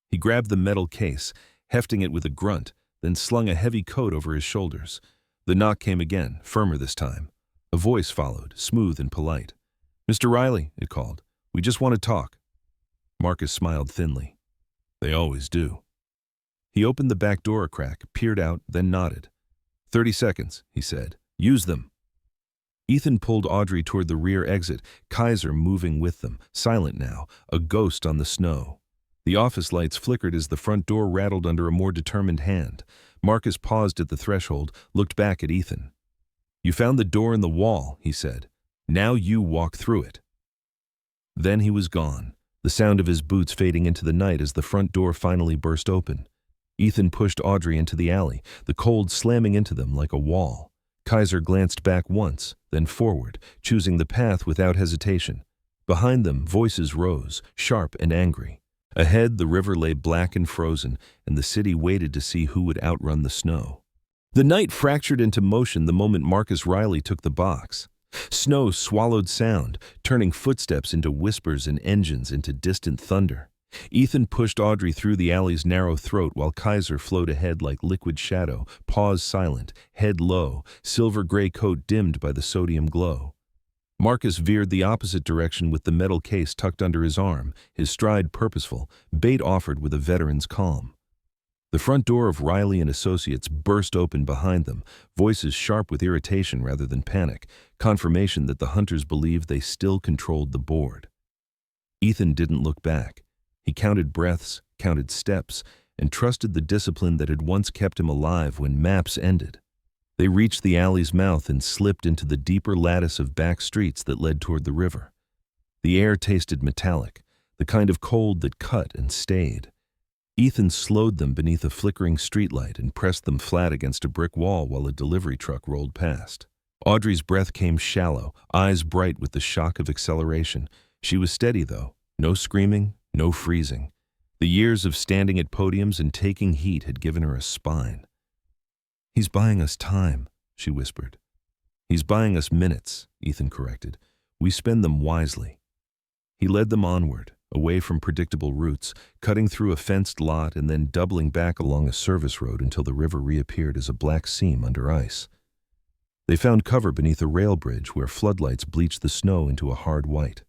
He grabbed the metal case, hefting it with a grunt, then slung a heavy coat over his shoulders. The knock came again, firmer this time. A voice followed, smooth and polite. "Mr. Riley," it called. "We just want to talk." Marcus smiled thinly. "They always do." He opened the back door a crack, peered out, then nodded. 30 seconds, he said. "Use them." Ethan pulled Audrey toward the rear exit, Kaiser moving with them, silent now, a ghost on the snow. The office lights flickered as the front door rattled under a more determined hand. Marcus paused at the threshold, looked back at Ethan. "You found the door in the wall," he said. "Now you walk through it." Then he was gone, the sound of his boots fading into the night as the front door finally burst open. Ethan pushed Audrey into the alley, the cold slamming into them like a wall. Kaiser glanced back once, then forward, choosing the path without hesitation. Behind them, voices rose, sharp and angry. Ahead, the river lay black and frozen, and the city waited to see who would outrun the snow. The night fractured into motion the moment Marcus Riley took the box. Snow swallowed sound, turning footsteps into whispers and engines into distant thunder. Ethan pushed Audrey through the alley's narrow throat while Kaiser flowed ahead like liquid shadow, paws silent, head low, silver-gray coat dimmed by the sodium glow. Marcus veered the opposite direction with the metal case tucked under his arm, his stride purposeful, bait offered with a veteran's calm. The front door of Riley and Associates burst open behind them, voices sharp with irritation rather than panic, confirmation that the hunters believed they still controlled the board. Ethan didn't look back. He counted breaths, counted steps, and trusted the discipline that had once kept him alive when maps ended. They reached the alley's mouth and slipped into the deeper lattice of back streets that led toward the river. The air tasted metallic, the kind of cold that cut and stayed. Ethan slowed them beneath a flickering streetlight and pressed them flat against a brick wall while a delivery truck rolled past. Audrey's breath came shallow, eyes bright with the shock of acceleration. She was steady, though. No screaming, no freezing. The years of standing at podiums and taking heat had given her a spine. "He's buying us time," she whispered. "He's buying us minutes," Ethan corrected. "We spend them wisely." He led them onward, away from predictable routes, cutting through a fenced lot and then doubling back along a service road until the river reappeared as a black seam under ice. They found cover beneath a rail bridge where floodlights bleached the snow into a hard white.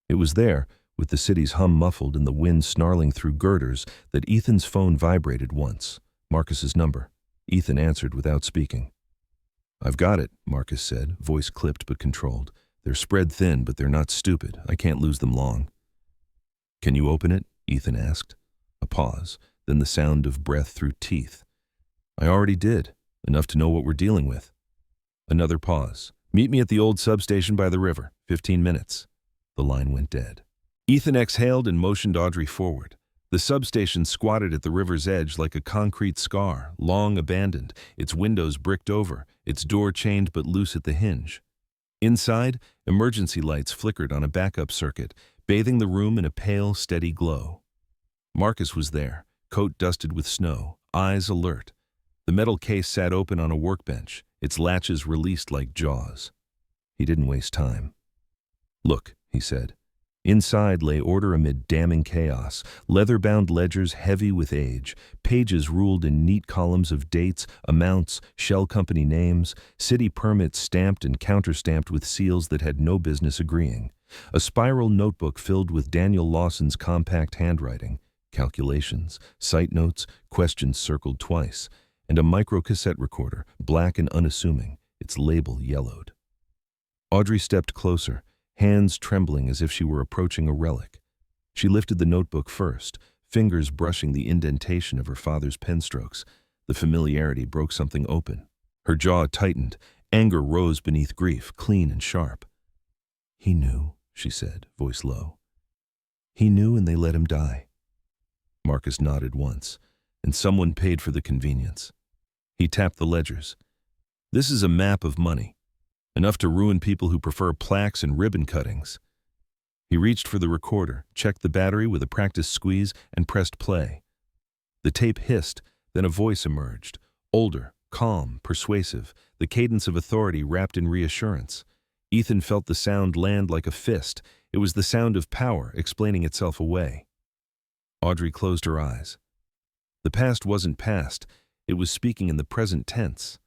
It was there, with the city's hum muffled and the wind snarling through girders, that Ethan's phone vibrated once. Marcus's number. Ethan answered without speaking. "I've got it," Marcus said, voice clipped but controlled. "They're spread thin, but they're not stupid. I can't lose them long." "Can you open it?" Ethan asked. A pause, then the sound of breath through teeth. "I already did, enough to know what we're dealing with." Another pause. "Meet me at the old substation by the river. 15 minutes. The line went dead. Ethan exhaled and motioned Audrey forward. The substation squatted at the river's edge like a concrete scar, long abandoned, its windows bricked over, its door chained but loose at the hinge. Inside, emergency lights flickered on a backup circuit, bathing the room in a pale, steady glow. Marcus was there, coat dusted with snow, eyes alert. The metal case sat open on a workbench, its latches released like jaws. He didn't waste time. "Look," he said. Inside lay order amid damning chaos, leather-bound ledgers heavy with age, pages ruled in neat columns of dates, amounts, shell company names, city permits stamped and counterstamped with seals that had no business agreeing. A spiral notebook filled with Daniel Lawson's compact handwriting, calculations, site notes, questions circled twice, and a microcassette recorder, black and unassuming, its label yellowed. Audrey stepped closer, hands trembling as if she were approaching a relic. She lifted the notebook first, fingers brushing the indentation of her father's pen strokes. The familiarity broke something open. Her jaw tightened. Anger rose beneath grief, clean and sharp. "He knew," she said, voice low. "He knew and they let him die." Marcus nodded once, and someone paid for the convenience. He tapped the ledgers. "This is a map of money. Enough to ruin people who prefer plaques and ribbon cuttings." He reached for the recorder, checked the battery with a practiced squeeze, and pressed play. The tape hissed, then a voice emerged, older, calm, persuasive, the cadence of authority wrapped in reassurance. Ethan felt the sound land like a fist. It was the sound of power explaining itself away. Audrey closed her eyes. The past wasn't past, it was speaking in the present tense.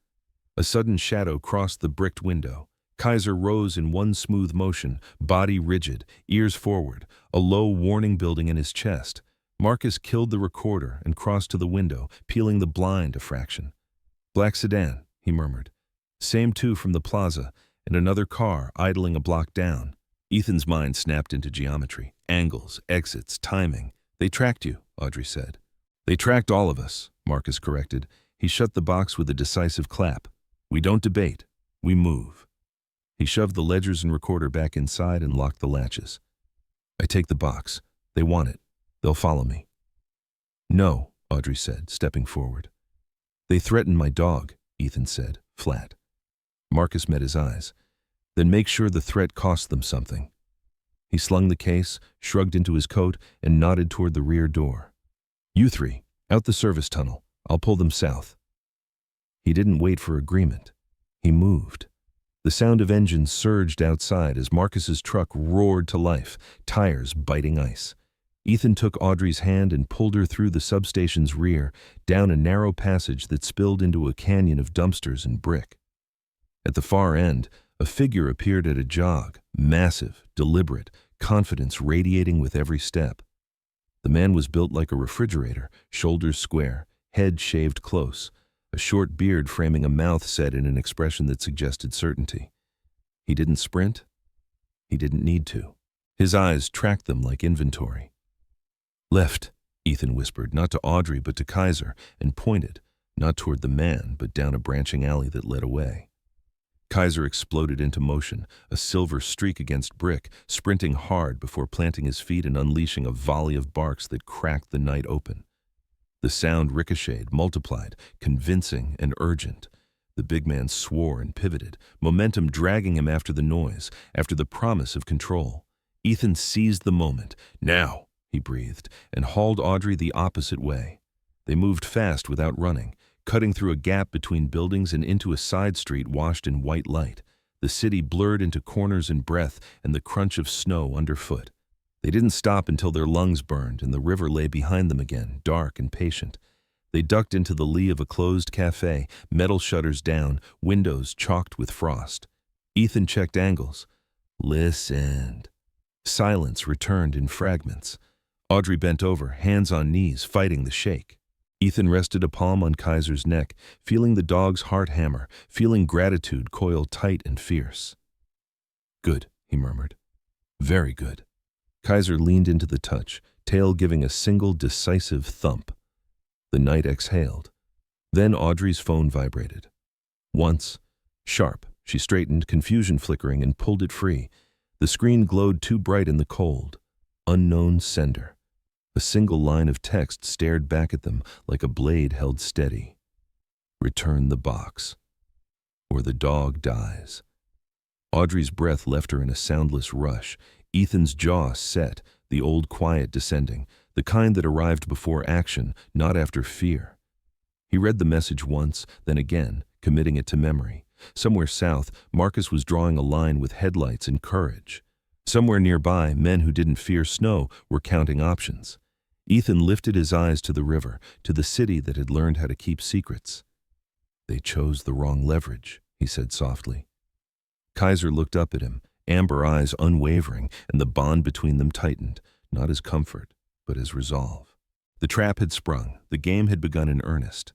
A sudden shadow crossed the bricked window. Kaiser rose in one smooth motion, body rigid, ears forward, a low warning building in his chest. Marcus killed the recorder and crossed to the window, peeling the blind a fraction. "Black sedan," he murmured. "Same two from the plaza, and another car idling a block down." Ethan's mind snapped into geometry. Angles, exits, timing. "They tracked you," Audrey said. "They tracked all of us," Marcus corrected. He shut the box with a decisive clap. "We don't debate. We move." He shoved the ledgers and recorder back inside and locked the latches. "I take the box. They want it. They'll follow me." "No," Audrey said, stepping forward. "They threatened my dog," Ethan said, flat. Marcus met his eyes. "Then make sure the threat costs them something." He slung the case, shrugged into his coat, and nodded toward the rear door. "You three, out the service tunnel. I'll pull them south." He didn't wait for agreement. He moved. The The sound of engines surged outside as Marcus's truck roared to life, tires biting ice. Ethan took Audrey's hand and pulled her through the substation's rear, down a narrow passage that spilled into a canyon of dumpsters and brick. At the far end, a figure appeared at a jog, massive, deliberate, confidence radiating with every step. The man was built like a refrigerator, shoulders square, head shaved close, a short beard framing a mouth set in an expression that suggested certainty. He didn't sprint. He didn't need to. His eyes tracked them like inventory. "Left," Ethan whispered, not to Audrey but to Kaiser, and pointed, not toward the man, but down a branching alley that led away. Kaiser exploded into motion, a silver streak against brick, sprinting hard before planting his feet and unleashing a volley of barks that cracked the night open. The sound ricocheted, multiplied, convincing and urgent. The big man swore and pivoted, momentum dragging him after the noise, after the promise of control. Ethan seized the moment. "Now," he breathed, and hauled Audrey the opposite way. They moved fast without running, cutting through a gap between buildings and into a side street washed in white light. The city blurred into corners and breath and the crunch of snow underfoot. They didn't stop until their lungs burned and the river lay behind them again, dark and patient. They ducked into the lee of a closed cafe, metal shutters down, windows chalked with frost. Ethan checked angles. Listened. Silence returned in fragments. Audrey bent over, hands on knees, fighting the shake. Ethan rested a palm on Kaiser's neck, feeling the dog's heart hammer, feeling gratitude coil tight and fierce. "Good," he murmured. "Very good." Kaiser leaned into the touch, tail giving a single decisive thump. The night exhaled. Then Audrey's phone vibrated. Once, sharp, she straightened, confusion flickering, and pulled it free. The screen glowed too bright in the cold. Unknown sender. A single line of text stared back at them like a blade held steady. "Return the box, or the dog dies." Audrey's breath left her in a soundless rush. Ethan's jaw set, the old quiet descending, the kind that arrived before action, not after fear. He read the message once, then again, committing it to memory. Somewhere south, Marcus was drawing a line with headlights and courage. Somewhere nearby, men who didn't fear snow were counting options. Ethan lifted his eyes to the river, to the city that had learned how to keep secrets. "They chose the wrong leverage," he said softly. Kaiser looked up at him, amber eyes unwavering, and the bond between them tightened, not as comfort, but as resolve. The trap had sprung, the game had begun in earnest.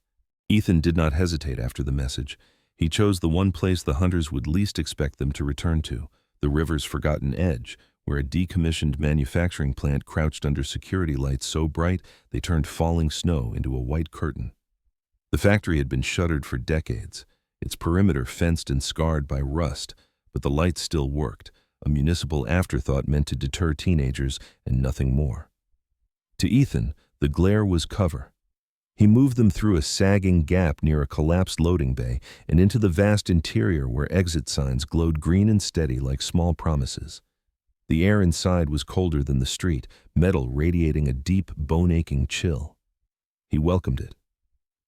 Ethan did not hesitate after the message. He chose the one place the hunters would least expect them to return to, the river's forgotten edge, where a decommissioned manufacturing plant crouched under security lights so bright they turned falling snow into a white curtain. The factory had been shuttered for decades, its perimeter fenced and scarred by rust, but the lights still worked, a municipal afterthought meant to deter teenagers and nothing more. To Ethan, the glare was cover. He moved them through a sagging gap near a collapsed loading bay and into the vast interior where exit signs glowed green and steady like small promises. The air inside was colder than the street, metal radiating a deep, bone-aching chill. He welcomed it.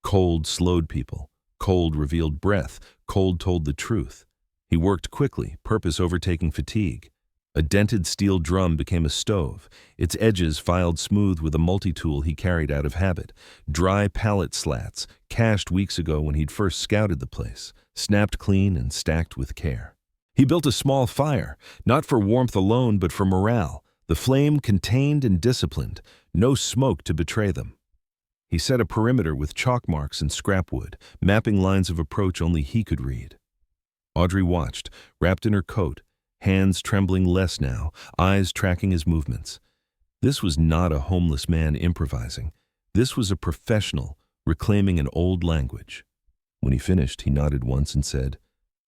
Cold slowed people. Cold revealed breath. Cold told the truth. He worked quickly, purpose overtaking fatigue. A dented steel drum became a stove, its edges filed smooth with a multi-tool he carried out of habit. Dry pallet slats, cached weeks ago when he'd first scouted the place, snapped clean and stacked with care. He built a small fire, not for warmth alone but for morale, the flame contained and disciplined, no smoke to betray them. He set a perimeter with chalk marks and scrap wood, mapping lines of approach only he could read. Audrey watched, wrapped in her coat, hands trembling less now, eyes tracking his movements. This was not a homeless man improvising. This was a professional, reclaiming an old language. When he finished, he nodded once and said,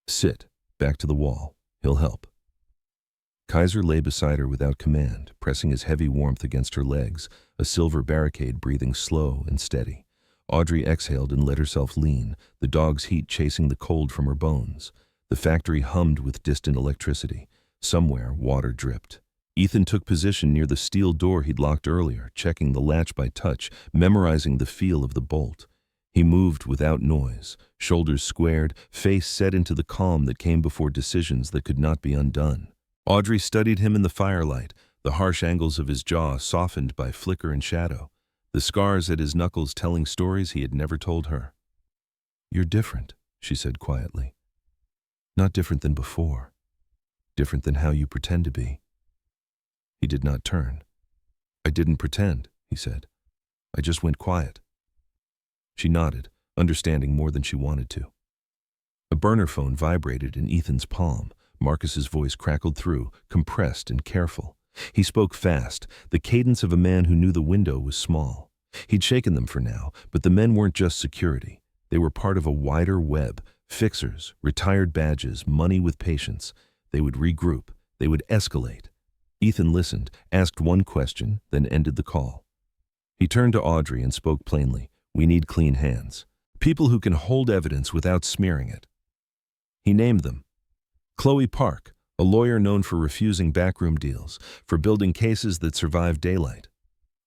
"Sit, back to the wall. He'll help." Kaiser lay beside her without command, pressing his heavy warmth against her legs, a silver barricade breathing slow and steady. Audrey exhaled and let herself lean, the dog's heat chasing the cold from her bones. The factory hummed with distant electricity. Somewhere, water dripped. Ethan took position near the steel door he'd locked earlier, checking the latch by touch, memorizing the feel of the bolt. He moved without noise, shoulders squared, face set into the calm that came before decisions that could not be undone. Audrey studied him in the firelight, the harsh angles of his jaw softened by flicker and shadow, the scars at his knuckles telling stories he had never told her. "You're different," she said quietly. "Not different than before. Different than how you pretend to be." He did not turn. "I didn't pretend," he said. "I just went quiet." She nodded, understanding more than she wanted to. A burner phone vibrated in Ethan's palm. Marcus's voice crackled through, compressed and careful. He spoke fast, the cadence of a man who knew the window was small. He'd shaken them for now, but the men weren't just security. They were part of a wider web, fixers, retired badges, money with patience. They would regroup. They would escalate. Ethan listened, asked one question, then ended the call. He turned to Audrey and spoke plainly. "We need clean hands. People who can hold evidence without smearing it." He named them. Chloe Park, a lawyer known for refusing backroom deals, for building cases that survived daylight.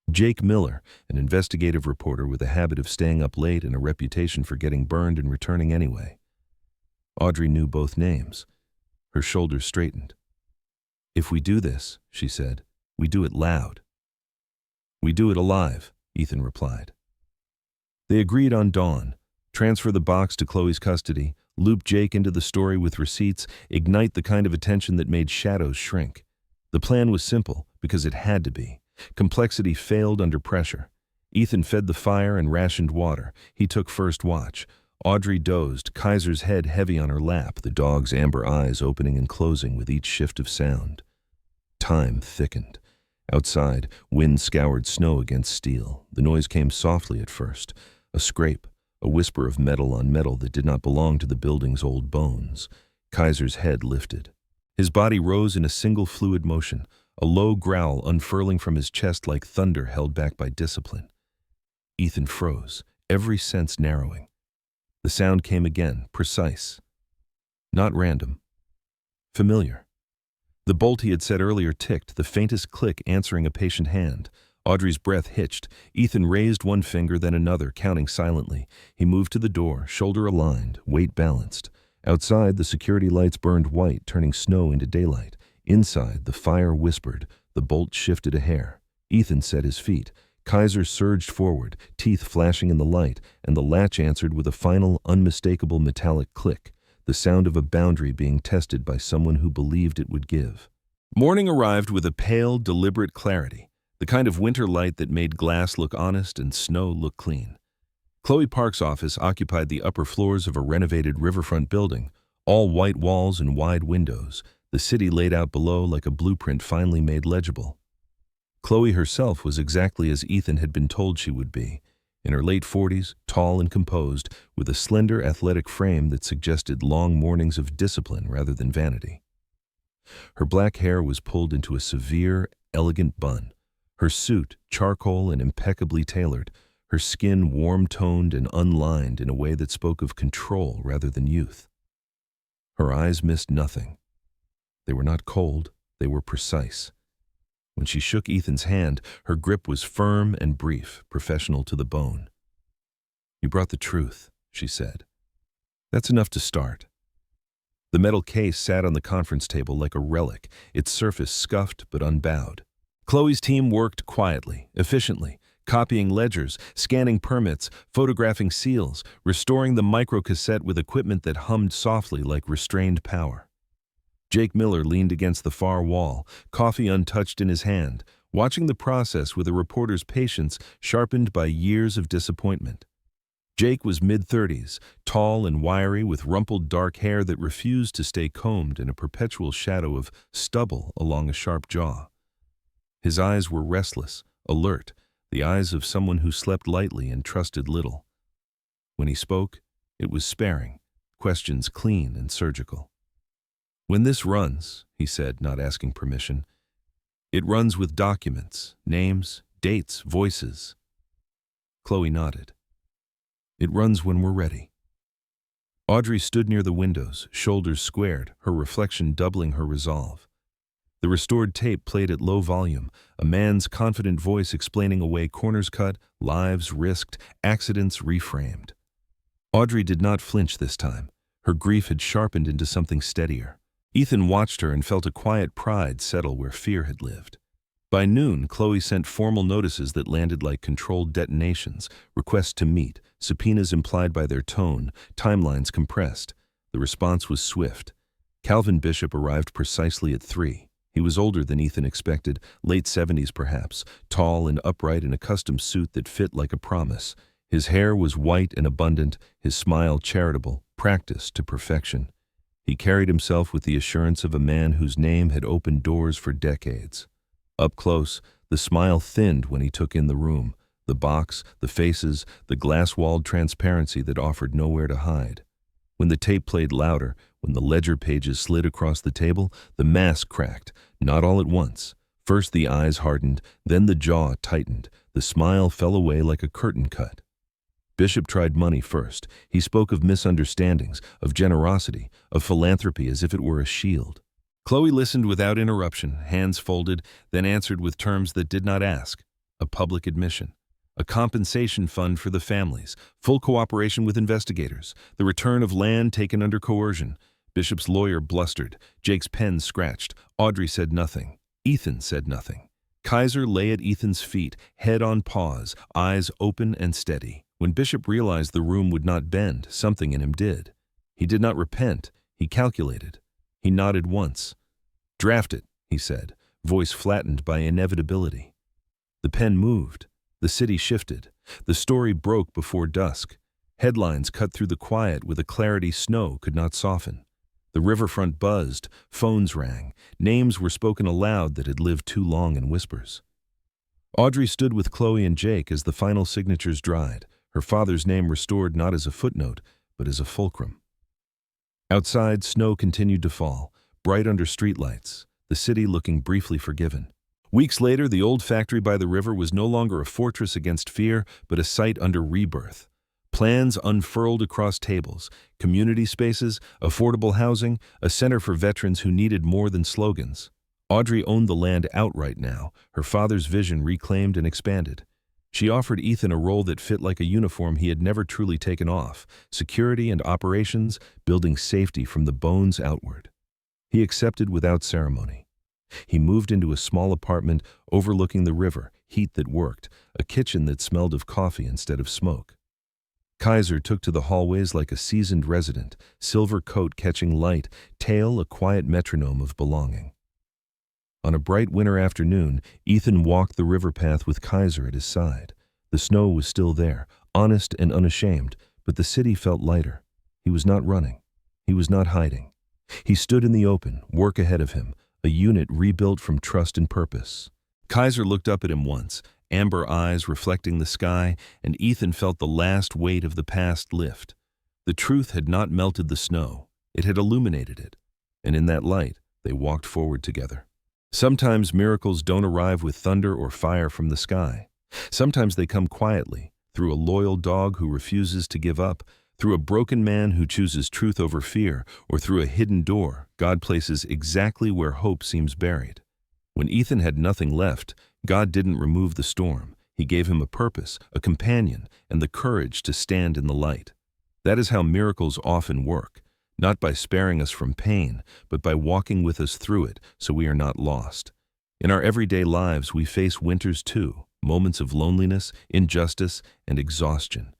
Jake Miller, an investigative reporter with a habit of staying up late and a reputation for getting burned and returning anyway. Audrey knew both names. Her shoulders straightened. "If we do this," she said, "we do it loud." "We do it alive," Ethan replied. They agreed on dawn. Transfer the box to Chloe's custody, loop Jake into the story with receipts, ignite the kind of attention that made shadows shrink. The plan was simple, because it had to be. Complexity failed under pressure. Ethan fed the fire and rationed water. He took first watch. Audrey dozed, Kaiser's head heavy on her lap, the dog's amber eyes opening and closing with each shift of sound. Time thickened. Outside, wind scoured snow against steel. The noise came softly at first. A scrape, a whisper of metal on metal that did not belong to the building's old bones. Kaiser's head lifted. His body rose in a single fluid motion, a low growl unfurling from his chest like thunder held back by discipline. Ethan froze, every sense narrowing. The sound came again, precise. Not random. Familiar. The bolt he had said earlier ticked, the faintest click answering a patient hand. Audrey's breath hitched. Ethan raised one finger, then another, counting silently. He moved to the door, shoulder aligned, weight balanced. Outside, the security lights burned white, turning snow into daylight. Inside, the fire whispered. The bolt shifted a hair. Ethan set his feet. Kaiser surged forward, teeth flashing in the light, and the latch answered with a final, unmistakable metallic click, the sound of a boundary being tested by someone who believed it would give. Morning arrived with a pale, deliberate clarity, the kind of winter light that made glass look honest and snow look clean. Chloe Park's office occupied the upper floors of a renovated riverfront building, all white walls and wide windows, the city laid out below like a blueprint finally made legible. Chloe herself was exactly as Ethan had been told she would be, in her late 40s, tall and composed, with a slender athletic frame that suggested long mornings of discipline rather than vanity. Her black hair was pulled into a severe, elegant bun, her suit charcoal and impeccably tailored, her skin warm-toned and unlined in a way that spoke of control rather than youth. Her eyes missed nothing. They were not cold, they were precise. When she shook Ethan's hand, her grip was firm and brief, professional to the bone. "You brought the truth," she said. "That's enough to start." The metal case sat on the conference table like a relic, its surface scuffed but unbowed. Chloe's team worked quietly, efficiently, copying ledgers, scanning permits, photographing seals, restoring the microcassette with equipment that hummed softly like restrained power. Jake Miller leaned against the far wall, coffee untouched in his hand, watching the process with a reporter's patience sharpened by years of disappointment. Jake was mid-30s, tall and wiry with rumpled dark hair that refused to stay combed in a perpetual shadow of stubble along a sharp jaw. His eyes were restless, alert, the eyes of someone who slept lightly and trusted little. When he spoke, it was sparing, questions clean and surgical. "When this runs," he said, not asking permission, "it runs with documents, names, dates, voices." Chloe nodded. "It runs when we're ready." Audrey stood near the windows, shoulders squared, her reflection doubling her resolve. The restored tape played at low volume, a man's confident voice explaining away corners cut, lives risked, accidents reframed. Audrey did not flinch this time. Her grief had sharpened into something steadier. Ethan watched her and felt a quiet pride settle where fear had lived. By noon, Chloe sent formal notices that landed like controlled detonations, requests to meet, subpoenas implied by their tone, timelines compressed. The response was swift. Calvin Bishop arrived precisely at 3. He was older than Ethan expected, late 70s perhaps, tall and upright in a custom suit that fit like a promise. His hair was white and abundant, his smile charitable, practiced to perfection. He carried himself with the assurance of a man whose name had opened doors for decades. Up close, the smile thinned when he took in the room, the box, the faces, the glass-walled transparency that offered nowhere to hide. When the tape played louder, when the ledger pages slid across the table, the mask cracked, not all at once. First the eyes hardened, then the jaw tightened. The smile fell away like a curtain cut. Bishop tried money first. He spoke of misunderstandings, of generosity, of philanthropy as if it were a shield. Chloe listened without interruption, hands folded, then answered with terms that did not ask. A public admission. A compensation fund for the families, full cooperation with investigators, the return of land taken under coercion. Bishop's lawyer blustered. Jake's pen scratched. Audrey said nothing. Ethan said nothing. Kaiser lay at Ethan's feet, head on paws, eyes open and steady. When Bishop realized the room would not bend, something in him did. He did not repent. He calculated. He nodded once. "Draft it," he said, voice flattened by inevitability. The pen moved. The city shifted. The story broke before dusk. Headlines cut through the quiet with a clarity snow could not soften. The riverfront buzzed. Phones rang. Names were spoken aloud that had lived too long in whispers. Audrey stood with Chloe and Jake as the final signatures dried, her father's name restored not as a footnote, but as a fulcrum. Outside, snow continued to fall, bright under streetlights, the city looking briefly forgiven. Weeks later, the old factory by the river was no longer a fortress against fear, but a site under rebirth. Plans unfurled across tables, community spaces, affordable housing, a center for veterans who needed more than slogans. Audrey owned the land outright now, her father's vision reclaimed and expanded. She offered Ethan a role that fit like a uniform he had never truly taken off, security and operations, building safety from the bones outward. He accepted without ceremony. He moved into a small apartment overlooking the river, heat that worked, a kitchen that smelled of coffee instead of smoke. Kaiser took to the hallways like a seasoned resident, silver coat catching light, tail a quiet metronome of belonging. On a bright winter afternoon, Ethan walked the river path with Kaiser at his side. The snow was still there, honest and unashamed, but the city felt lighter. He was not running. He was not hiding. He stood in the open, work ahead of him, a unit rebuilt from trust and purpose. Kaiser looked up at him once, amber eyes reflecting the sky, and Ethan felt the last weight of the past lift. The truth had not melted the snow. It had illuminated it. And in that light, they walked forward together. Sometimes miracles don't arrive with thunder or fire from the sky. Sometimes they come quietly, through a loyal dog who refuses to give up, through a broken man who chooses truth over fear, or through a hidden door God places exactly where hope seems buried. When Ethan had nothing left, God didn't remove the storm. He gave him a purpose, a companion, and the courage to stand in the light. That is how miracles often work. Not by sparing us from pain, but by walking with us through it so we are not lost. In our everyday lives, we face winters too, moments of loneliness, injustice, and exhaustion.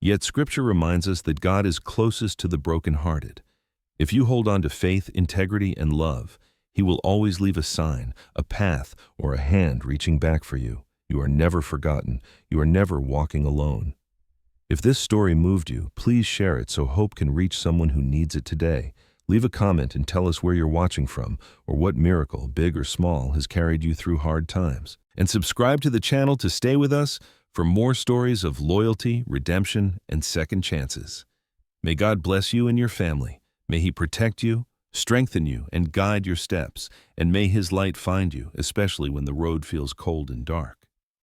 Yet Scripture reminds us that God is closest to the brokenhearted. If you hold on to faith, integrity, and love, He will always leave a sign, a path, or a hand reaching back for you. You are never forgotten. You are never walking alone. If this story moved you, please share it so hope can reach someone who needs it today. Leave a comment and tell us where you're watching from, or what miracle, big or small, has carried you through hard times. And subscribe to the channel to stay with us for more stories of loyalty, redemption, and second chances. May God bless you and your family. May He protect you, strengthen you, and guide your steps. And may His light find you, especially when the road feels cold and dark.